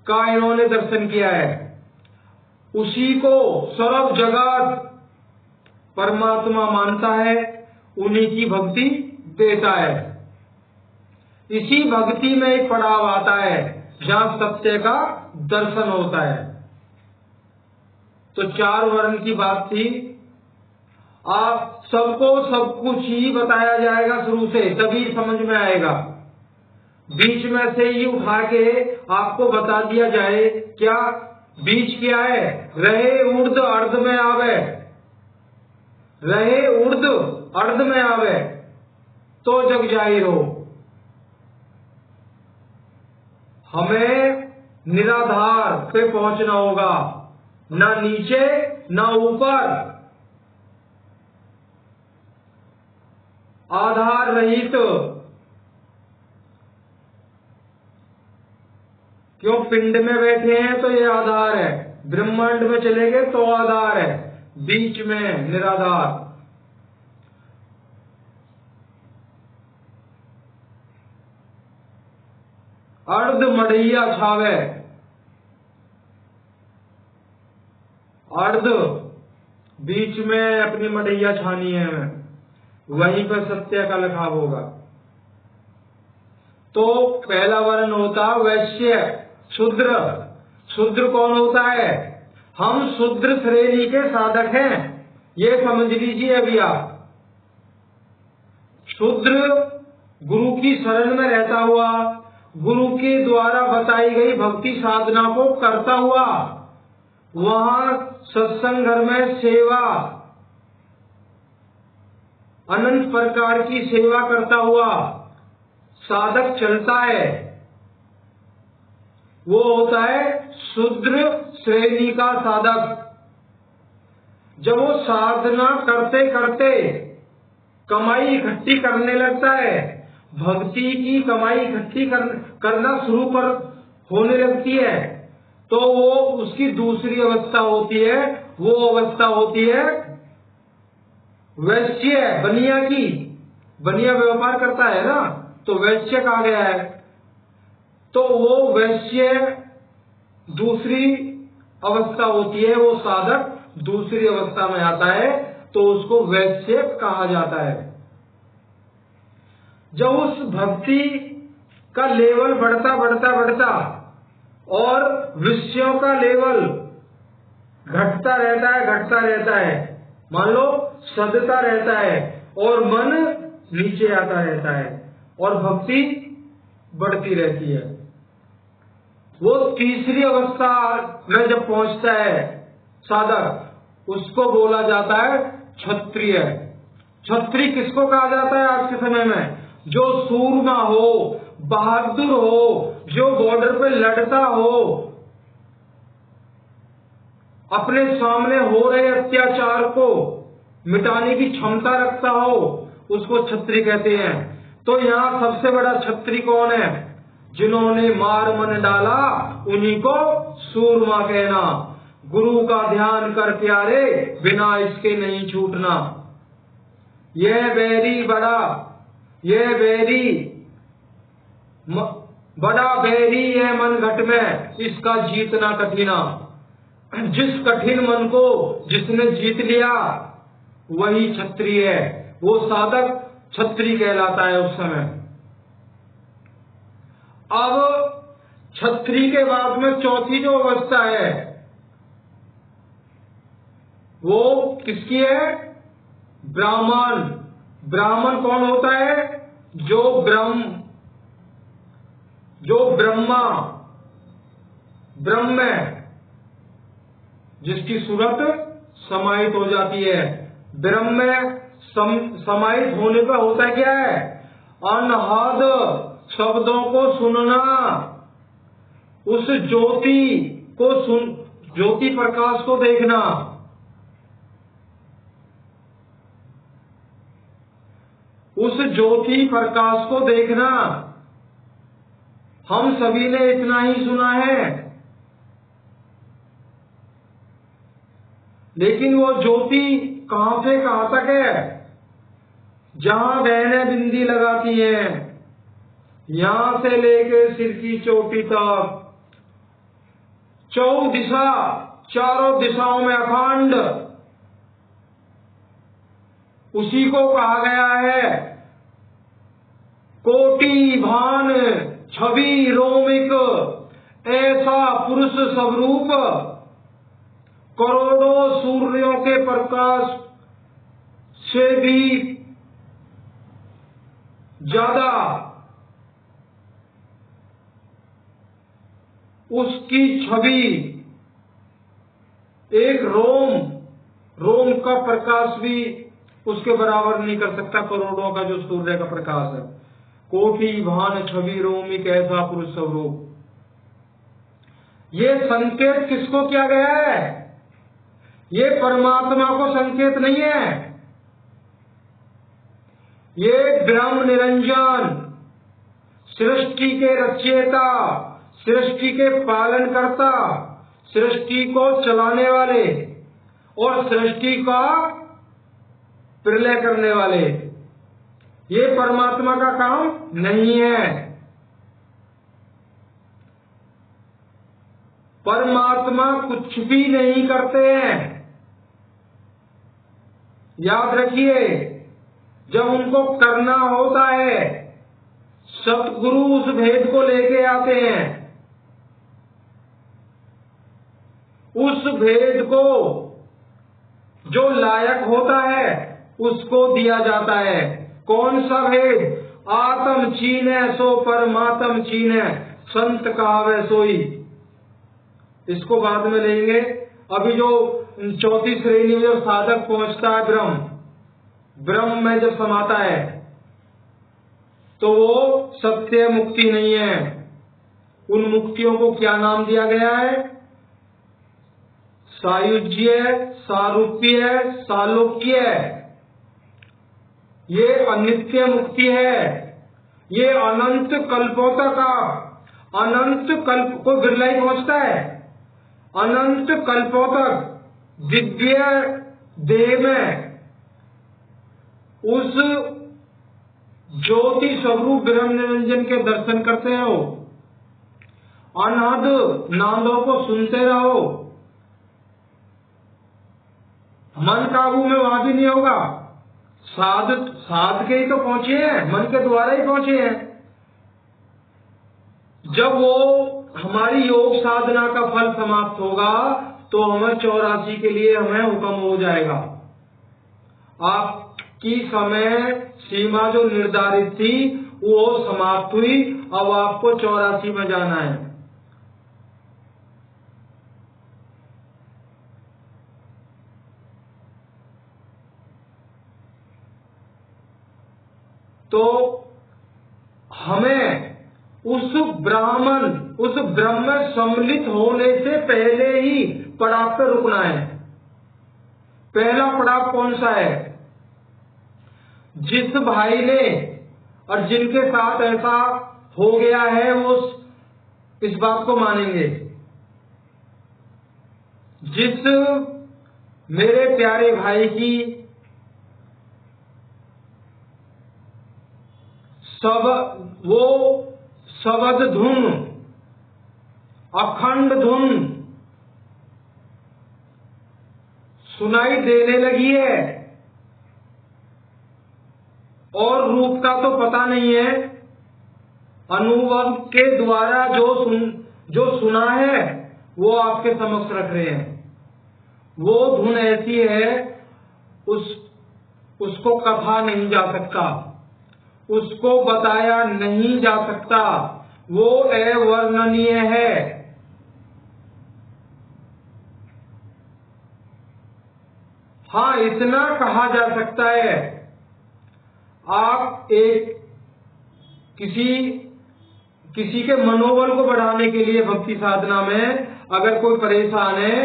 का इन्होंने दर्शन किया है। उसी को सर्व जगत परमात्मा मानता है, उन्हीं की भक्ति देता है। इसी भक्ति में एक पड़ाव आता है जहां सत्य का दर्शन होता है। तो 4 वर्ण की बात थी। आप सबको सब कुछ ही बताया जाएगा शुरू से, तभी समझ में आएगा। बीच में से ही उठा के आपको बता दिया जाए, क्या बीच क्या है? रहे ऊर्ध अर्ध में आवे, रहे ऊर्ध अर्ध में आवे तो जग जाहिर हो। हमें निराधार पे पहुंचना होगा, ना नीचे ना ऊपर, आधार रहित। क्यों? पिंड में बैठे हैं तो ये आधार है, ब्रह्मांड में चले गए तो आधार है, बीच में निराधार। अर्ध मढ़ैया छावे, अर्ध बीच में अपनी मढ़ैया छानी है, वहीं पर सत्य का लखाव होगा। तो पहला वर्ण होता है वैश्य, शूद्र। शूद्र कौन होता है? हम शूद्र श्रेणी के साधक हैं, ये समझ लीजिए अभी आप। शूद्र गुरु की शरण में रहता हुआ, गुरु के द्वारा बताई गई भक्ति साधना को करता हुआ, वहां सत्संग घर में सेवा, अनंत प्रकार की सेवा करता हुआ साधक चलता है, वो होता है शूद्र श्रेणी का साधक। जब वो साधना करते करते कमाई इकट्ठी करने लगता है, भक्ति की कमाई इकट्ठी करना शुरू होने लगती है, तो वो उसकी दूसरी अवस्था होती है, वो अवस्था होती है वैश्य, बनिया की। बनिया व्यापार करता है ना, तो वैश्य कहा गया है। तो वो वैश्य दूसरी अवस्था होती है, वो साधक दूसरी अवस्था में आता है, तो उसको वैश्य कहा जाता है। जब उस भक्ति का लेवल बढ़ता बढ़ता बढ़ता और विषयों का लेवल घटता रहता है, मान लो सदता रहता है और मन नीचे आता रहता है और भक्ति बढ़ती रहती है, वो तीसरी अवस्था में जब पहुंचता है साधक, उसको बोला जाता है क्षत्रिय। क्षत्रिय किसको कहा जाता है आज के समय में? जो सूरमा हो, बहादुर हो, जो बॉर्डर पे लड़ता हो, अपने सामने हो रहे अत्याचार को मिटाने की क्षमता रखता हो, उसको क्षत्रिय कहते हैं। तो यहाँ सबसे बड़ा क्षत्रिय कौन है? जिन्होंने मार मन डाला उन्हीं को सूरमा कहना। गुरु का ध्यान कर प्यारे, बिना इसके नहीं छूटना। यह बैरी बड़ा, यह बैरी बड़ा बैरी है मन घट में, इसका जीतना कठिना। जिस कठिन मन को जिसने जीत लिया वही क्षत्रिय है, वो साधक क्षत्रिय कहलाता है उस समय। अब क्षत्रिय के बाद में चौथी जो अवस्था है वो किसकी है? ब्राह्मण। ब्राह्मण कौन होता है? जो ब्रह्म है, जिसकी सूरत समाहित हो जाती है। ब्रह्म में समाहित होने का होता क्या है? अनहद शब्दों को सुनना, उस ज्योति को ज्योति प्रकाश को देखना, उस ज्योति प्रकाश को देखना। हम सभी ने इतना ही सुना है, लेकिन वो ज्योति कहां से कहां तक है? जहां बहनें बिंदी लगाती हैं, यहां से लेके सिर की चोटी तक, चारों दिशाओं में अखंड, उसी को कहा गया है कोटि भान छवि रोमिक, ऐसा पुरुष स्वरूप करोड़ों सूर्यों के प्रकाश से भी ज्यादा उसकी छवि, एक रोम का प्रकाश भी उसके बराबर नहीं कर सकता करोड़ों का जो सूर्य का प्रकाश है। कोटि भान छवि रोमिक ऐसा पुरुष स्वरूप, ये संकेत किसको किया गया है? ये परमात्मा को संकेत नहीं है, ये ब्रह्म निरंजन, सृष्टि के रचयिता, सृष्टि के पालन करता, सृष्टि को चलाने वाले और सृष्टि का प्रलय करने वाले, ये परमात्मा का काम नहीं है। परमात्मा कुछ भी नहीं करते हैं। याद रखिए, जब उनको करना होता है सतगुरु उस भेद को लेके आते हैं, उस भेद को जो लायक होता है उसको दिया जाता है। कौन सा भेद? आत्म चीने सो परमात्म चीने, संत कहावे सोई। इसको बाद में लेंगे। अभी जो चौथी श्रेणी में जो साधक पहुंचता है ब्रह्म में जब समाता है तो वो सत्य मुक्ति नहीं है। उन मुक्तियों को क्या नाम दिया गया है? सायुज्य, सारूप्य, सालोक्य। ये अनित्य मुक्ति है। ये अनंत कल्पों तक अनंत कल्प को बिरला ही पहुंचता है। अनंत कल्पों तक दिव्य देह में उस ज्योति स्वरूप ब्रह्म निरंजन के दर्शन करते रहो, अनहद नादों को सुनते रहो। मन काबू में वहां भी नहीं होगा। साध के ही तो पहुंचे हैं, मन के द्वारा ही पहुंचे हैं। जब वो हमारी योग साधना का फल समाप्त होगा तो हमें 84 के लिए हमें हुक्म हो जाएगा। आपकी समय सीमा जो निर्धारित थी वो समाप्त हुई, अब आपको 84 में जाना है। तो हमें उस ब्रह्म में सम्मिलित होने से पहले ही पड़ाव पर रुकना है। पहला पड़ाव कौन सा है? जिस भाई ने और जिनके साथ ऐसा हो गया है वो इस बात को मानेंगे। जिस मेरे प्यारे भाई की वो शब्द धुन, अखंड धुन सुनाई देने लगी है और रूप का तो पता नहीं है, अनुभव के द्वारा जो सुना है वो आपके समक्ष रख रहे हैं। वो धुन ऐसी है उसको कहा नहीं जा सकता, उसको बताया नहीं जा सकता, वो अवर्णनीय है। हाँ, इतना कहा जा सकता है, आप किसी के मनोबल को बढ़ाने के लिए भक्ति साधना में अगर कोई परेशान है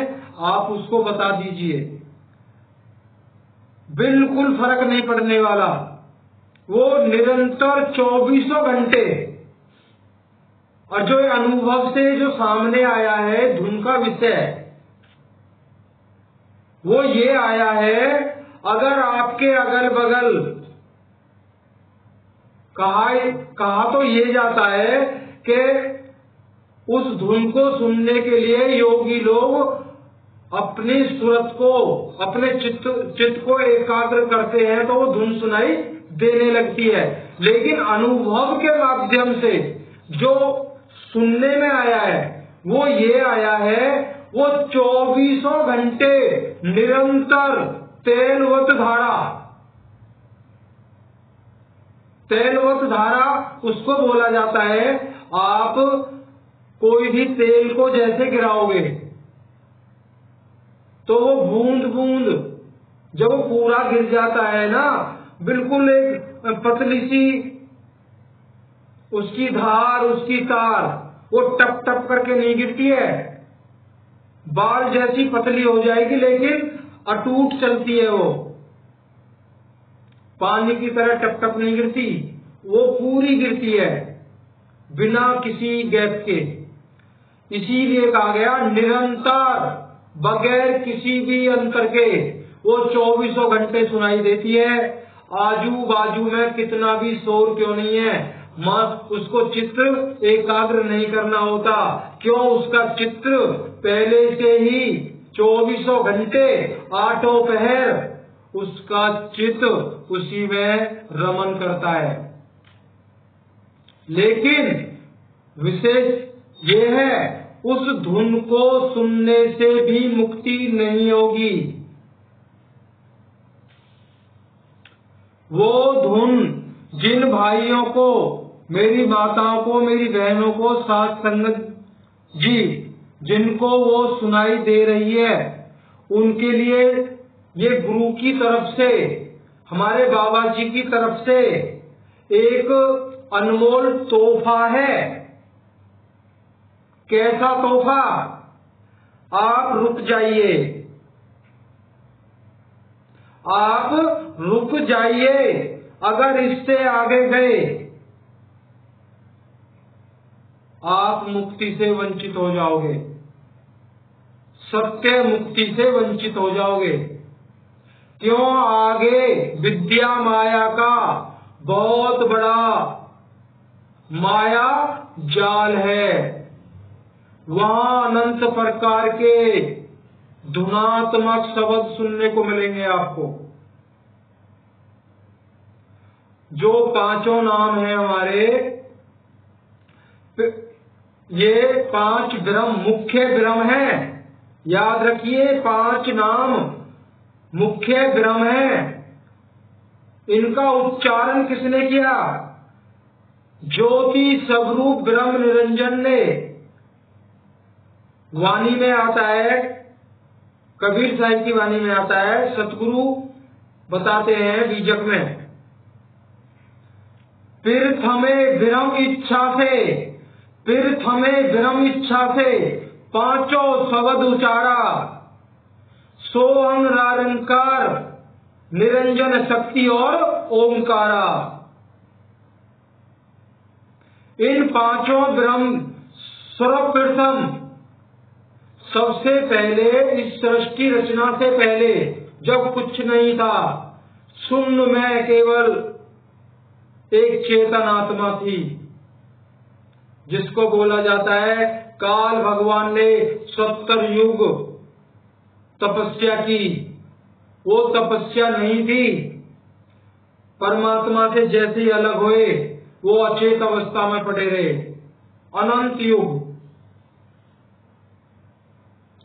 आप उसको बता दीजिए, बिल्कुल फर्क नहीं पड़ने वाला। वो निरंतर 24 घंटे, और जो अनुभव से जो सामने आया है धुन का विषय, वो ये आया है, अगर आपके अगल बगल कहा तो ये जाता है कि उस धुन को सुनने के लिए योगी लोग अपनी सूरत को, अपने चित्त को एकाग्र करते हैं तो वो धुन सुनाई देने लगती है। लेकिन अनुभव के माध्यम से जो सुनने में आया है वो ये आया है, वो 24 घंटे निरंतर तेलवत धारा उसको बोला जाता है। आप कोई भी तेल को जैसे गिराओगे तो वो बूंद बूंद जब वो पूरा गिर जाता है ना, बिल्कुल एक पतली सी उसकी धार, उसकी तार, वो टप टप करके नहीं गिरती है, बाल जैसी पतली हो जाएगी लेकिन अटूट चलती है। वो पानी की तरह टप टप नहीं गिरती, वो पूरी गिरती है बिना किसी गैप के। इसीलिए कहा गया निरंतर बगैर किसी भी अंतर के वो 24 घंटे सुनाई देती है। आजू बाजू में कितना भी शोर क्यों नहीं है, उसको चित्र एकाग्र नहीं करना होता। क्यों? उसका चित्र पहले से ही 24 घंटे 8 पहर उसका चित्त उसी में रमन करता है। लेकिन विशेष ये है, उस धुन को सुनने से भी मुक्ति नहीं होगी। वो धुन जिन भाइयों को, मेरी माताओं को, मेरी बहनों को, साथ संगत जी जिनको वो सुनाई दे रही है, उनके लिए ये गुरु की तरफ से, हमारे बाबा जी की तरफ से एक अनमोल तोहफा है। कैसा तोहफा? आप रुक जाइए, आप रुक जाइए। अगर इससे आगे गए आप मुक्ति से वंचित हो जाओगे, सत्य मुक्ति से वंचित हो जाओगे। क्यों? आगे विद्या माया का बहुत बड़ा माया जाल है। वहां अनंत प्रकार के धुनात्मक शब्द सुनने को मिलेंगे आपको। जो पांचों नाम हैं हमारे, ये 5 ब्रह्म मुख्य ब्रह्म हैं। याद रखिए, 5 नाम मुख्य ब्रह्म हैं। इनका उच्चारण किसने किया? ज्योति स्वरूप ब्रह्म निरंजन ने। वाणी में आता है, कबीर साहिब की वाणी में आता है, सतगुरु बताते हैं बीजक में, फिर थमे ब्रह्म इच्छा से, फिर थमे ब्रह्म इच्छा से पांचों शब्द उचारा, सो अंगारंकार निरंजन शक्ति और ओंकारा। इन पांचों ब्रह्म सर्वप्रथम, सबसे पहले इस सृष्टि रचना से पहले, जब कुछ नहीं था, शून्य में केवल एक चेतन आत्मा थी, जिसको बोला जाता है काल भगवान ने 70 युग तपस्या की। वो तपस्या नहीं थी, परमात्मा से जैसे ही अलग हुए वो अचेत अवस्था में पड़े रहे अनंत युग।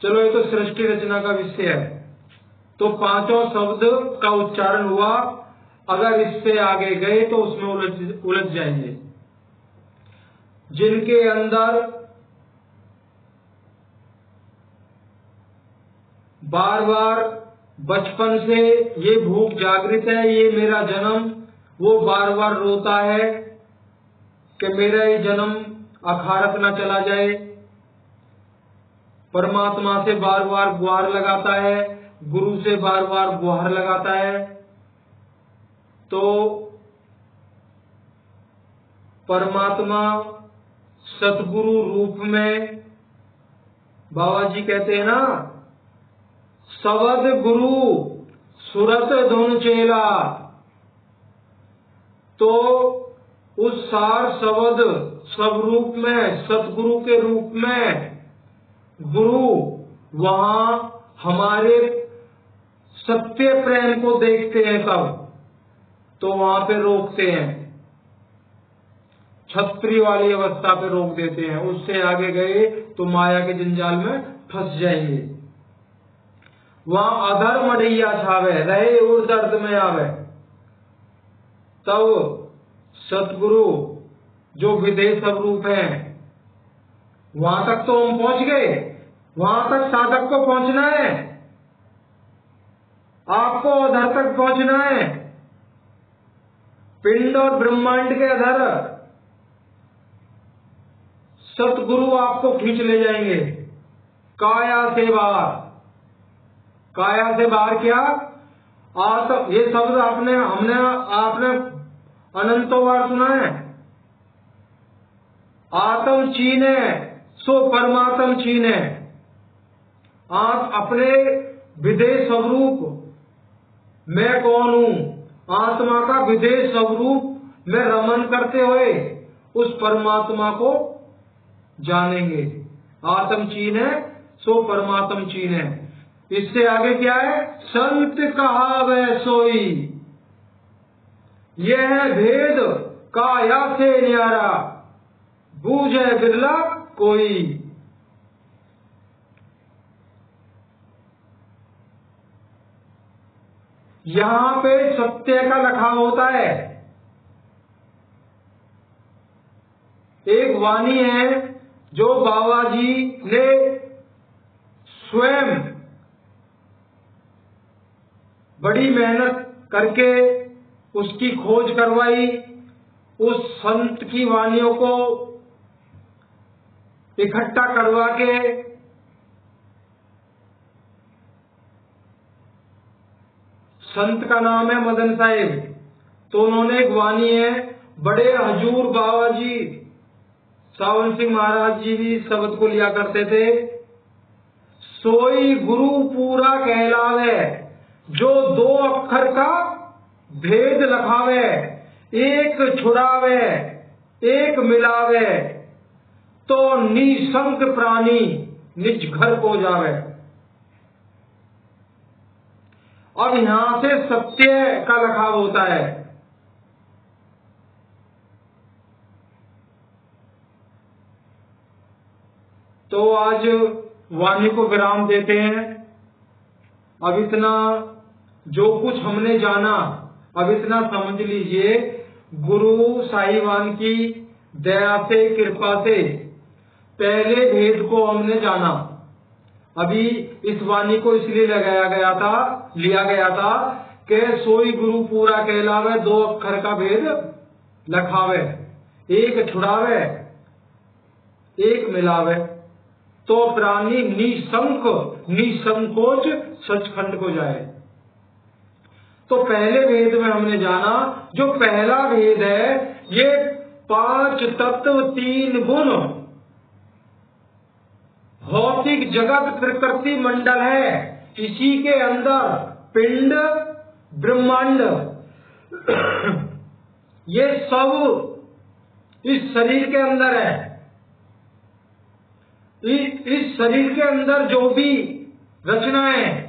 चलो, ये तो सृष्टि रचना का विषय है। तो पांचों शब्द का उच्चारण हुआ। अगर इससे आगे गए तो उसमें उलझ जाएंगे। जिनके अंदर बार बार बचपन से ये भूख जागृत है, ये मेरा जन्म, वो बार बार रोता है कि मेरा ये जन्म अखारक न चला जाए, परमात्मा से बार बार गुहार लगाता है, गुरु से बार बार गुहार लगाता है, तो परमात्मा सतगुरु रूप में, बाबा जी कहते हैं ना, शब्द गुरु सुरत धुन चेला। तो उस सार शब्द स्वरूप में, सतगुरु के रूप में गुरु वहां हमारे सत्य प्रेम को देखते हैं, तब तो वहां पे रोकते हैं, छत्री वाली अवस्था पे रोक देते हैं। उससे आगे गए तो माया के जंजाल में फंस जाएंगे। वहां अधर्म मडैया छावे, रहे उर दर्द में आवे। तब सतगुरु जो विदेह स्वरूप है, वहां तक तो हम पहुंच गए। वहां तक साधक को पहुंचना है, आपको अधर तक पहुंचना है, पिंड और ब्रह्मांड के अधर। सतगुरु आपको खींच ले जाएंगे काया से बाहर। काया से बाहर क्या? आत्म, ये शब्द आपने अनंतों बार सुना है। आत्म चीन है सो परमात्म चीन है। आप अपने विदेह स्वरूप, मैं कौन हूं, आत्मा का विदेह स्वरूप में रमन करते हुए उस परमात्मा को जानेंगे। आत्म चीन है सो परमात्म चीन है। इससे आगे क्या है? संत कहा वह सोई। यह भेद काया से न्यारा बूझे बिरला कोई। यहां पे सत्य का लखा होता है। एक वाणी है जो बाबा जी ने स्वयं बड़ी मेहनत करके उसकी खोज करवाई, उस संत की वाणियों को इकट्ठा करवा के संत का नाम है मदन साहिब। तो उन्होंने एक वाणी है, बड़े हजूर बाबा जी सावन सिंह महाराज जी भी शब्द को लिया करते थे। सोई गुरु पूरा कहलावे जो दो अक्षर का भेद लखावे, एक छुड़ावे एक मिलावे तो निशंक प्राणी निज घर को जावे। अब यहां से सत्य का लखाव होता है। तो आज वाणी को विराम देते हैं। अब इतना जो कुछ हमने जाना, अब इतना समझ लीजिए, गुरु साहिबान की दया से कृपा से पहले भेद को हमने जाना। अभी इस वाणी को इसलिए लिया गया था कि सोई गुरु पूरा कहलावे दो अक्षर का भेद लखावे, एक छुड़ावे एक मिलावे तो प्राणी निसंकोच सचखंड को जाए। तो पहले भेद में हमने जाना, जो पहला भेद है ये 5 तत्व 3 गुण भौतिक जगत प्रकृति मंडल है। इसी के अंदर पिंड ब्रह्मांड ये सब इस शरीर के अंदर है। इस शरीर के अंदर जो भी रचनाएं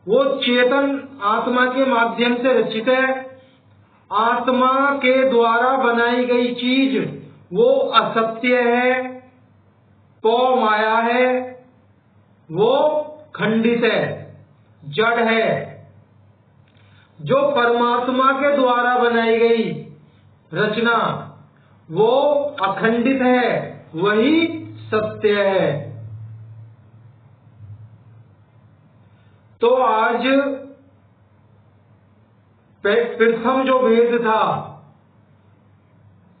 वो चेतन आत्मा के माध्यम से रचित है। आत्मा के द्वारा बनाई गई चीज वो असत्य है, तो माया है, वो खंडित है, जड़ है। जो परमात्मा के द्वारा बनाई गई रचना वो अखंडित है, वही सत्य है। तो आज प्रथम जो भेद था,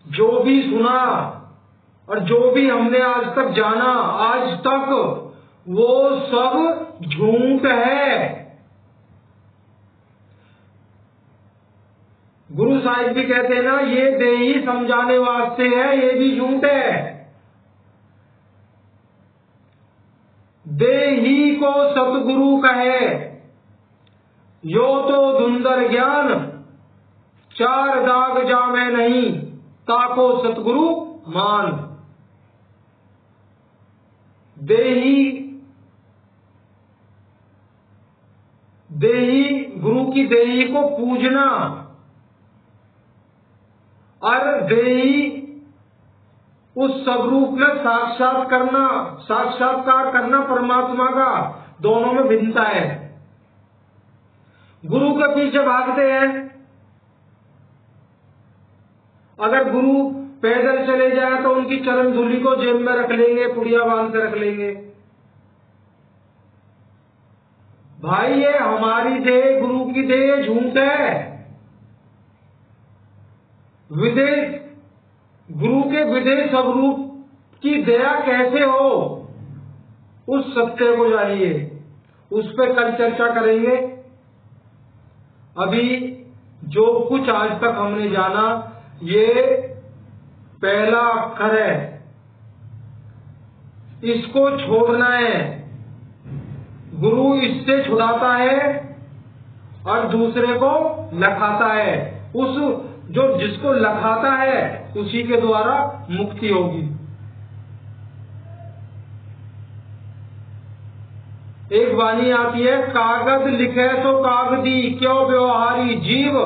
जो भी सुना और जो भी हमने आज तक जाना, आज तक वो सब झूठ है। गुरु साहिब भी कहते हैं ना, ये देही समझाने वास्ते है, ये भी झूठ है। देही को सतगुरु कहे, यो तो धुंधर ज्ञान 4 दाग जामे नहीं, ताको सतगुरु मान। देही गुरु की देही को पूजना और देही उस स्वरूप में साक्षात्कार करना परमात्मा का, दोनों में भिन्नता है। गुरु के पीछे भागते हैं। अगर गुरु पैदल चले जाए तो उनकी चरण धूलि को जेब में रख लेंगे, पुड़िया बांध के रख लेंगे। भाई ये हमारी देह, गुरु की देह झूठ है। विदेश गुरु के विदेश स्वरूप की दया कैसे हो, उस सत्य को जानिए, उस पर कल चर्चा करेंगे। अभी जो कुछ आज तक हमने जाना, ये पहला अक्षर है, इसको छोड़ना है। गुरु इससे छुड़ाता है और दूसरे को लखाता है। जो जिसको लखाता है उसी के द्वारा मुक्ति होगी। एक वाणी आती है, कागज लिखे तो कागदी, क्यों व्यवहारी जीव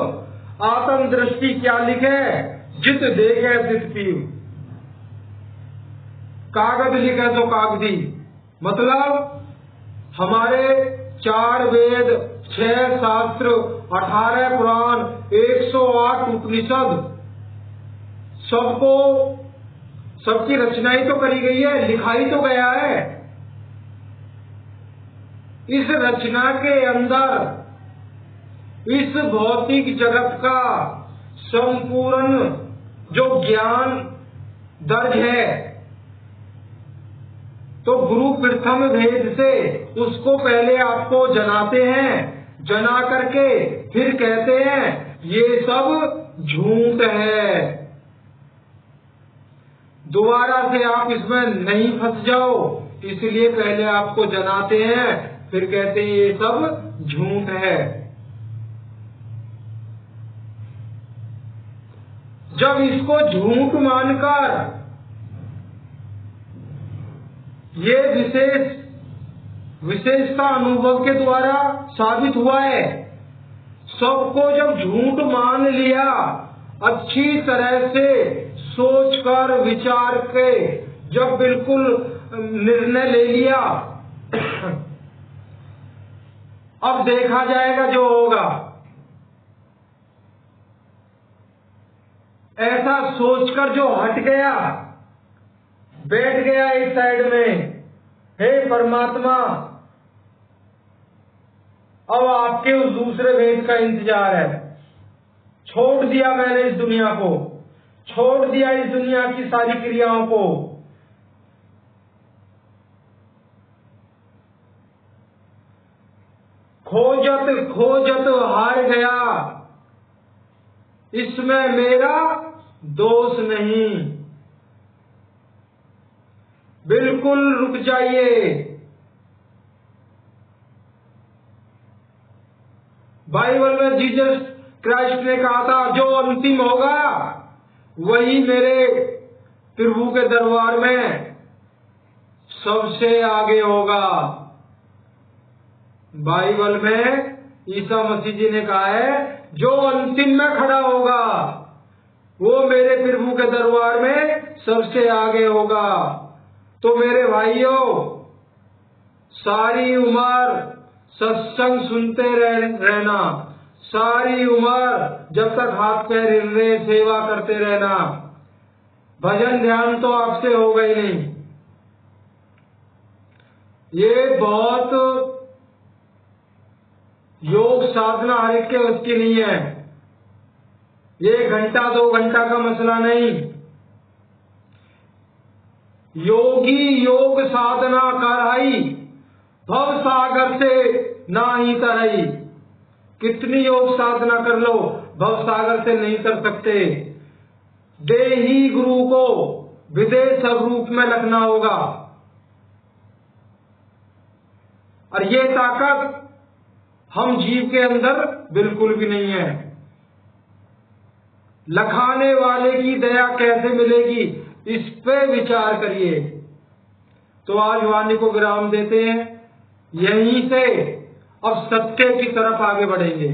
आत्म दृष्टि क्या लिखे, जित देगे तित पीव, कागज लिखे तो कागजी। मतलब हमारे 4 वेद, 6 शास्त्र, 18 पुराण, 108 उपनिषद, सबको, सबकी रचना ही तो करी गई है, लिखाई तो गया है। इस रचना के अंदर इस भौतिक जगत का संपूर्ण जो ज्ञान दर्ज है, तो गुरु प्रथम भेद से उसको पहले आपको जनाते हैं, जना करके फिर कहते हैं ये सब झूठ है। दोबारा से आप इसमें नहीं फंस जाओ, इसलिए पहले आपको जनाते हैं, फिर कहते हैं ये सब झूठ है। जब इसको झूठ मानकर ये विशेषता अनुभव के द्वारा साबित हुआ है, सबको जब झूठ मान लिया, अच्छी तरह से सोचकर विचार के जब बिल्कुल निर्णय ले लिया, अब देखा जाएगा जो होगा। ऐसा सोचकर जो हट गया, बैठ गया इस साइड में, हे परमात्मा अब आपके उस दूसरे भेद का इंतजार है। छोड़ दिया मैंने इस दुनिया को, छोड़ दिया इस दुनिया की सारी क्रियाओं को, खोजत खोजत हार गया, इसमें मेरा दोष नहीं। बिल्कुल रुक जाइए। बाइबल में जीसस क्राइस्ट ने कहा था जो अंतिम होगा वही मेरे प्रभु के दरबार में सबसे आगे होगा। बाइबल में ईसा मसीह जी ने कहा है जो अंतिम में खड़ा होगा वो मेरे प्रभु के दरबार में सबसे आगे होगा। तो मेरे भाइयों, सारी उम्र सत्संग सुनते रहना, सारी उम्र जब तक हाथ पैर हिल रहे सेवा करते रहना। भजन ध्यान तो आपसे होगा ही नहीं। ये बहुत योग साधना हर एक के उसकी नहीं है। ये घंटा 2 घंटा का मसला नहीं। योगी योग साधना कराई, भव सागर से नाही तरई। कितनी योग साधना कर लो, भव सागर से नहीं कर सकते। देही गुरु को विदेश रूप में रखना होगा। और ये ताकत हम जीव के अंदर बिल्कुल भी नहीं है। लखाने वाले की दया कैसे मिलेगी, इस पे विचार करिए। तो आज वाणी को विराम देते हैं। यहीं से अब सत्य की तरफ आगे बढ़ेंगे।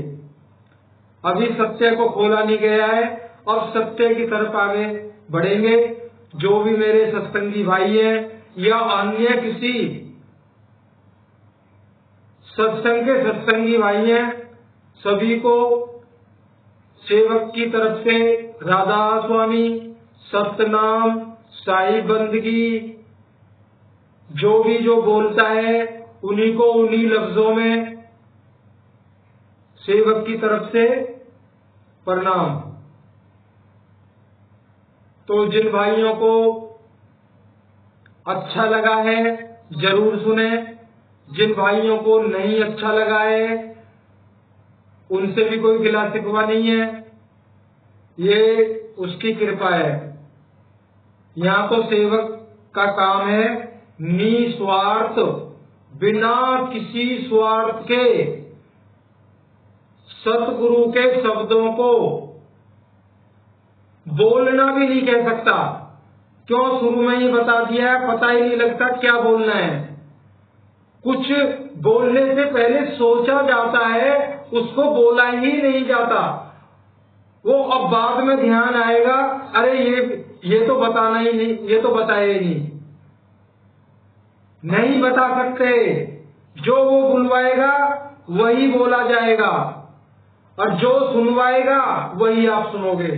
अभी सत्य को खोला नहीं गया है, अब सत्य की तरफ आगे बढ़ेंगे। जो भी मेरे सत्संगी भाई हैं या अन्य किसी सत्संग के सत्संगी भाई हैं, सभी को सेवक की तरफ से राधा स्वामी, सतनाम, साई बंदगी, जो भी जो बोलता है उन्हीं को उन्हीं लफ्जों में सेवक की तरफ से प्रणाम। तो जिन भाइयों को अच्छा लगा है जरूर सुने, जिन भाइयों को नहीं अच्छा लगा है उनसे भी कोई गिला शिकवा नहीं है, ये उसकी कृपा है। यहाँ तो सेवक का काम है निस्वार्थ, बिना किसी स्वार्थ के सतगुरु के शब्दों को बोलना भी नहीं कह सकता। क्यों, शुरू में ही बता दिया है, पता ही नहीं लगता क्या बोलना है। कुछ बोलने से पहले सोचा जाता है, उसको बोला ही नहीं जाता। वो अब बाद में ध्यान आएगा, अरे ये तो बताना ही नहीं, ये तो बताया ही नहीं बता सकते। जो वो बुलवाएगा वही बोला जाएगा, और जो सुनवाएगा वही आप सुनोगे।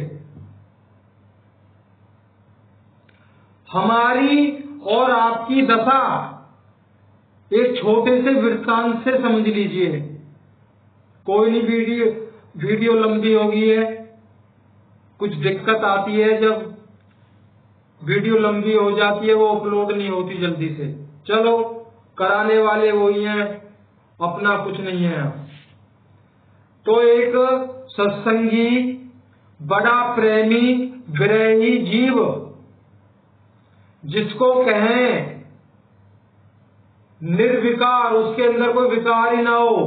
हमारी और आपकी दशा एक छोटे से वृत्तांत से समझ लीजिए। कोई नहीं, वीडियो लंबी हो गई है, कुछ दिक्कत आती है, जब वीडियो लंबी हो जाती है वो अपलोड नहीं होती जल्दी से। चलो, कराने वाले वही हैं, अपना कुछ नहीं है। तो एक सत्संगी, बड़ा प्रेमी, विरही जीव, जिसको कहें निर्विकार, उसके अंदर कोई विकार ही ना हो,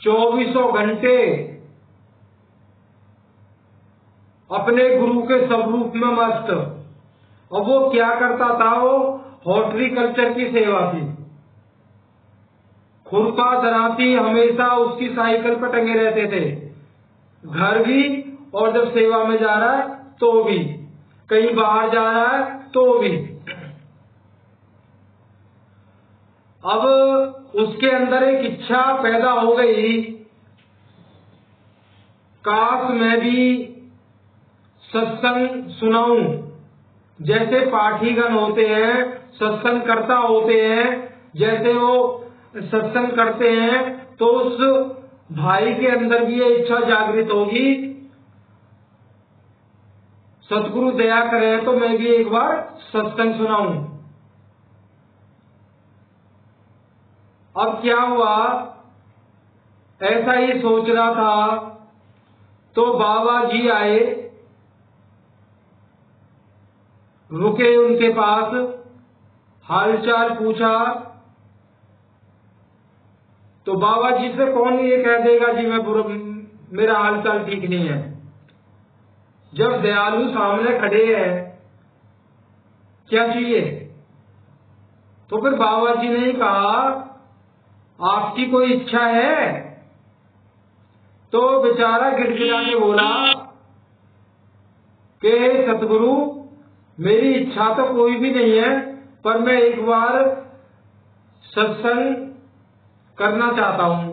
24 घंटे अपने गुरु के स्वरूप में मस्त। और वो क्या करता था, वो हॉर्टिकल्चर की सेवा थी। खुरपा दराती हमेशा उसकी साइकिल पर टंगे रहते थे, घर भी, और जब सेवा में जा रहा है तो भी, कहीं बाहर जा रहा है तो भी। अब उसके अंदर एक इच्छा पैदा हो गई, काश मैं भी सत्संग सुनाऊं। जैसे पाठीगण होते हैं, सत्संग करता होते हैं, जैसे वो सत्संग करते हैं, तो उस भाई के अंदर भी ये इच्छा जागृत होगी, सतगुरु दया करें तो मैं भी एक बार सत्संग सुनाऊं। अब क्या हुआ, ऐसा ही सोच रहा था, तो बाबा जी आए, रुके उनके पास, हालचाल पूछा। तो बाबा जी से कौन ये कह देगा जी मेरा हालचाल ठीक नहीं है। जब दयालु सामने खड़े हैं, क्या चाहिए। तो फिर बाबा जी ने कहा, आपकी कोई इच्छा है। तो बेचारा गिड़गिड़ा के बोला कि सतगुरु, मेरी इच्छा तो कोई भी नहीं है, पर मैं एक बार सत्संग करना चाहता हूं।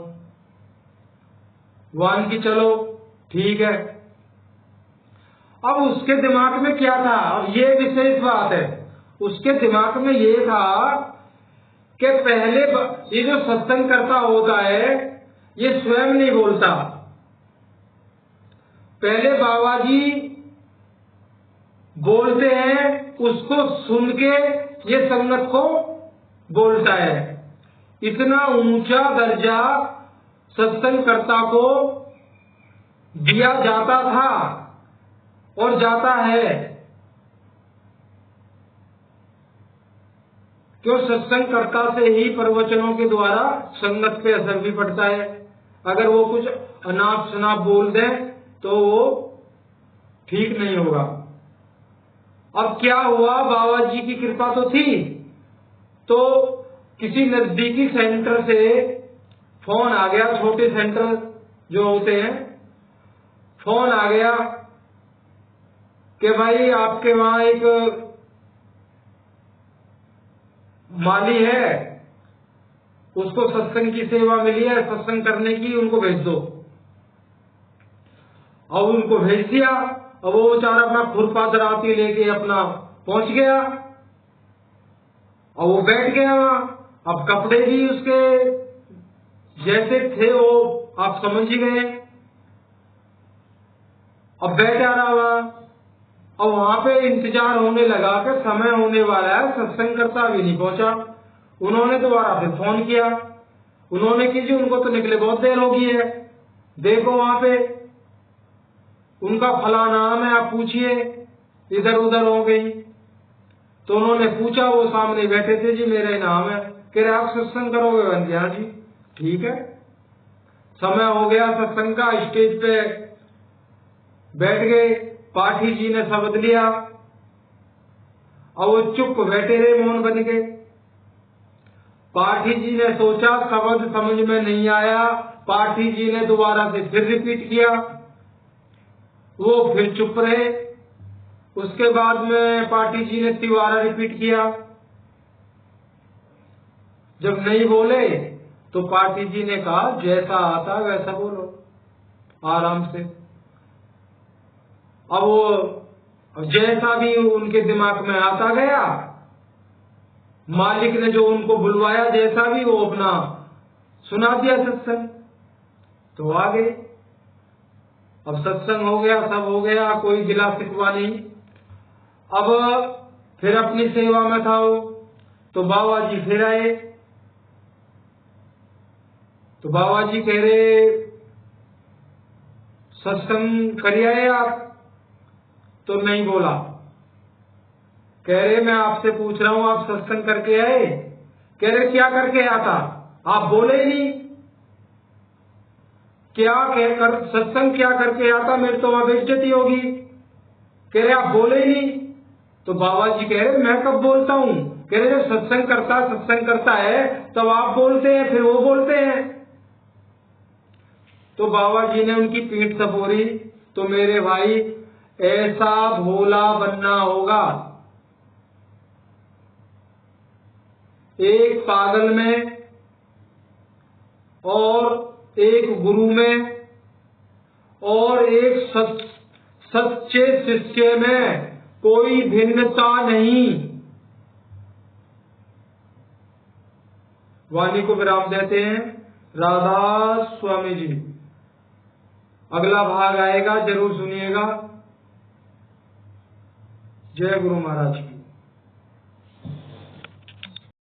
वान की चलो ठीक है। अब उसके दिमाग में क्या था, अब ये विशेष बात है, उसके दिमाग में ये था कि पहले ये जो सत्संग करता होता है, ये स्वयं नहीं बोलता, पहले बाबा जी बोलते हैं, उसको सुन के ये संगत को बोलता है। इतना ऊंचा दर्जा सत्संगकर्ता को दिया जाता था और जाता है, क्यों सत्संगकर्ता से ही प्रवचनों के द्वारा संगत पे असर भी पड़ता है। अगर वो कुछ अनाप शनाप बोल दे तो वो ठीक नहीं होगा। अब क्या हुआ, बाबा जी की कृपा तो थी, तो किसी नजदीकी सेंटर से फोन आ गया, छोटे सेंटर जो होते हैं, फोन आ गया कि भाई आपके वहां एक माली है, उसको सत्संग की सेवा मिली है, सत्संग करने की, उनको भेज दो। और उनको भेज दिया। अब वो बेचारा अपना खुरपा दराती लेके अपना पहुंच गया और वो बैठ गया वहां। अब कपड़े भी उसके जैसे थे वो आप समझ ही गए। अब बैठा रहा वहां, और वहां पे इंतजार होने लगा कि समय होने वाला है, सत्संग करता अभी नहीं पहुंचा। उन्होंने दोबारा फिर फोन किया, उन्होंने की जी उनको तो निकले बहुत देर हो गई है, देखो वहां पे उनका फला नाम है, आप पूछिए, इधर उधर हो गई। तो उन्होंने पूछा, वो सामने बैठे थे, जी मेरा ही नाम है। कह रहे आप सत्संग करोगे? बंदिया जी ठीक है। समय हो गया सत्संग का, स्टेज पे बैठ गए, पाठी जी ने शब्द लिया और वो चुप बैठे रहे, मौन बन गए। पाठी जी ने सोचा शब्द समझ में नहीं आया, पाठी जी ने दोबारा से फिर रिपीट किया, वो फिर चुप रहे। उसके बाद में पाठी जी ने तिवारा रिपीट किया। जब नहीं बोले तो पाठी जी ने कहा जैसा आता वैसा बोलो, आराम से। अब वो जैसा भी उनके दिमाग में आता गया, मालिक ने जो उनको बुलवाया जैसा भी, वो अपना सुना दिया सत्संग। तो आ गए। अब सत्संग हो गया, सब हो गया, कोई गिला शिकवा नहीं। अब फिर अपनी सेवा में था वो। तो बाबा जी फिर आए। तो बाबा जी कह रहे सत्संग कर आए आप? तो नहीं बोला। कह रहे मैं आपसे पूछ रहा हूं आप सत्संग करके आए? कह रहे क्या करके आता? आप बोले ही नहीं। क्या कहकर सत्संग क्या करके आता? मेरी तो वहां बेइज्जती होगी। कह रहे आप बोले ही नहीं। तो बाबा जी कह रहे मैं कब बोलता हूँ? कह रहे जब सत्संग करता है तब आप बोलते हैं, फिर वो बोलते हैं। तो बाबा जी ने उनकी पीठ थपोरी। तो मेरे भाई ऐसा भोला बनना होगा। एक पागल में और एक गुरु में और एक सच्चे शिष्य में कोई भिन्नता नहीं। वाणी को विराम देते हैं। राधा स्वामी जी। अगला भाग आएगा, जरूर सुनिएगा। जय गुरु महाराज।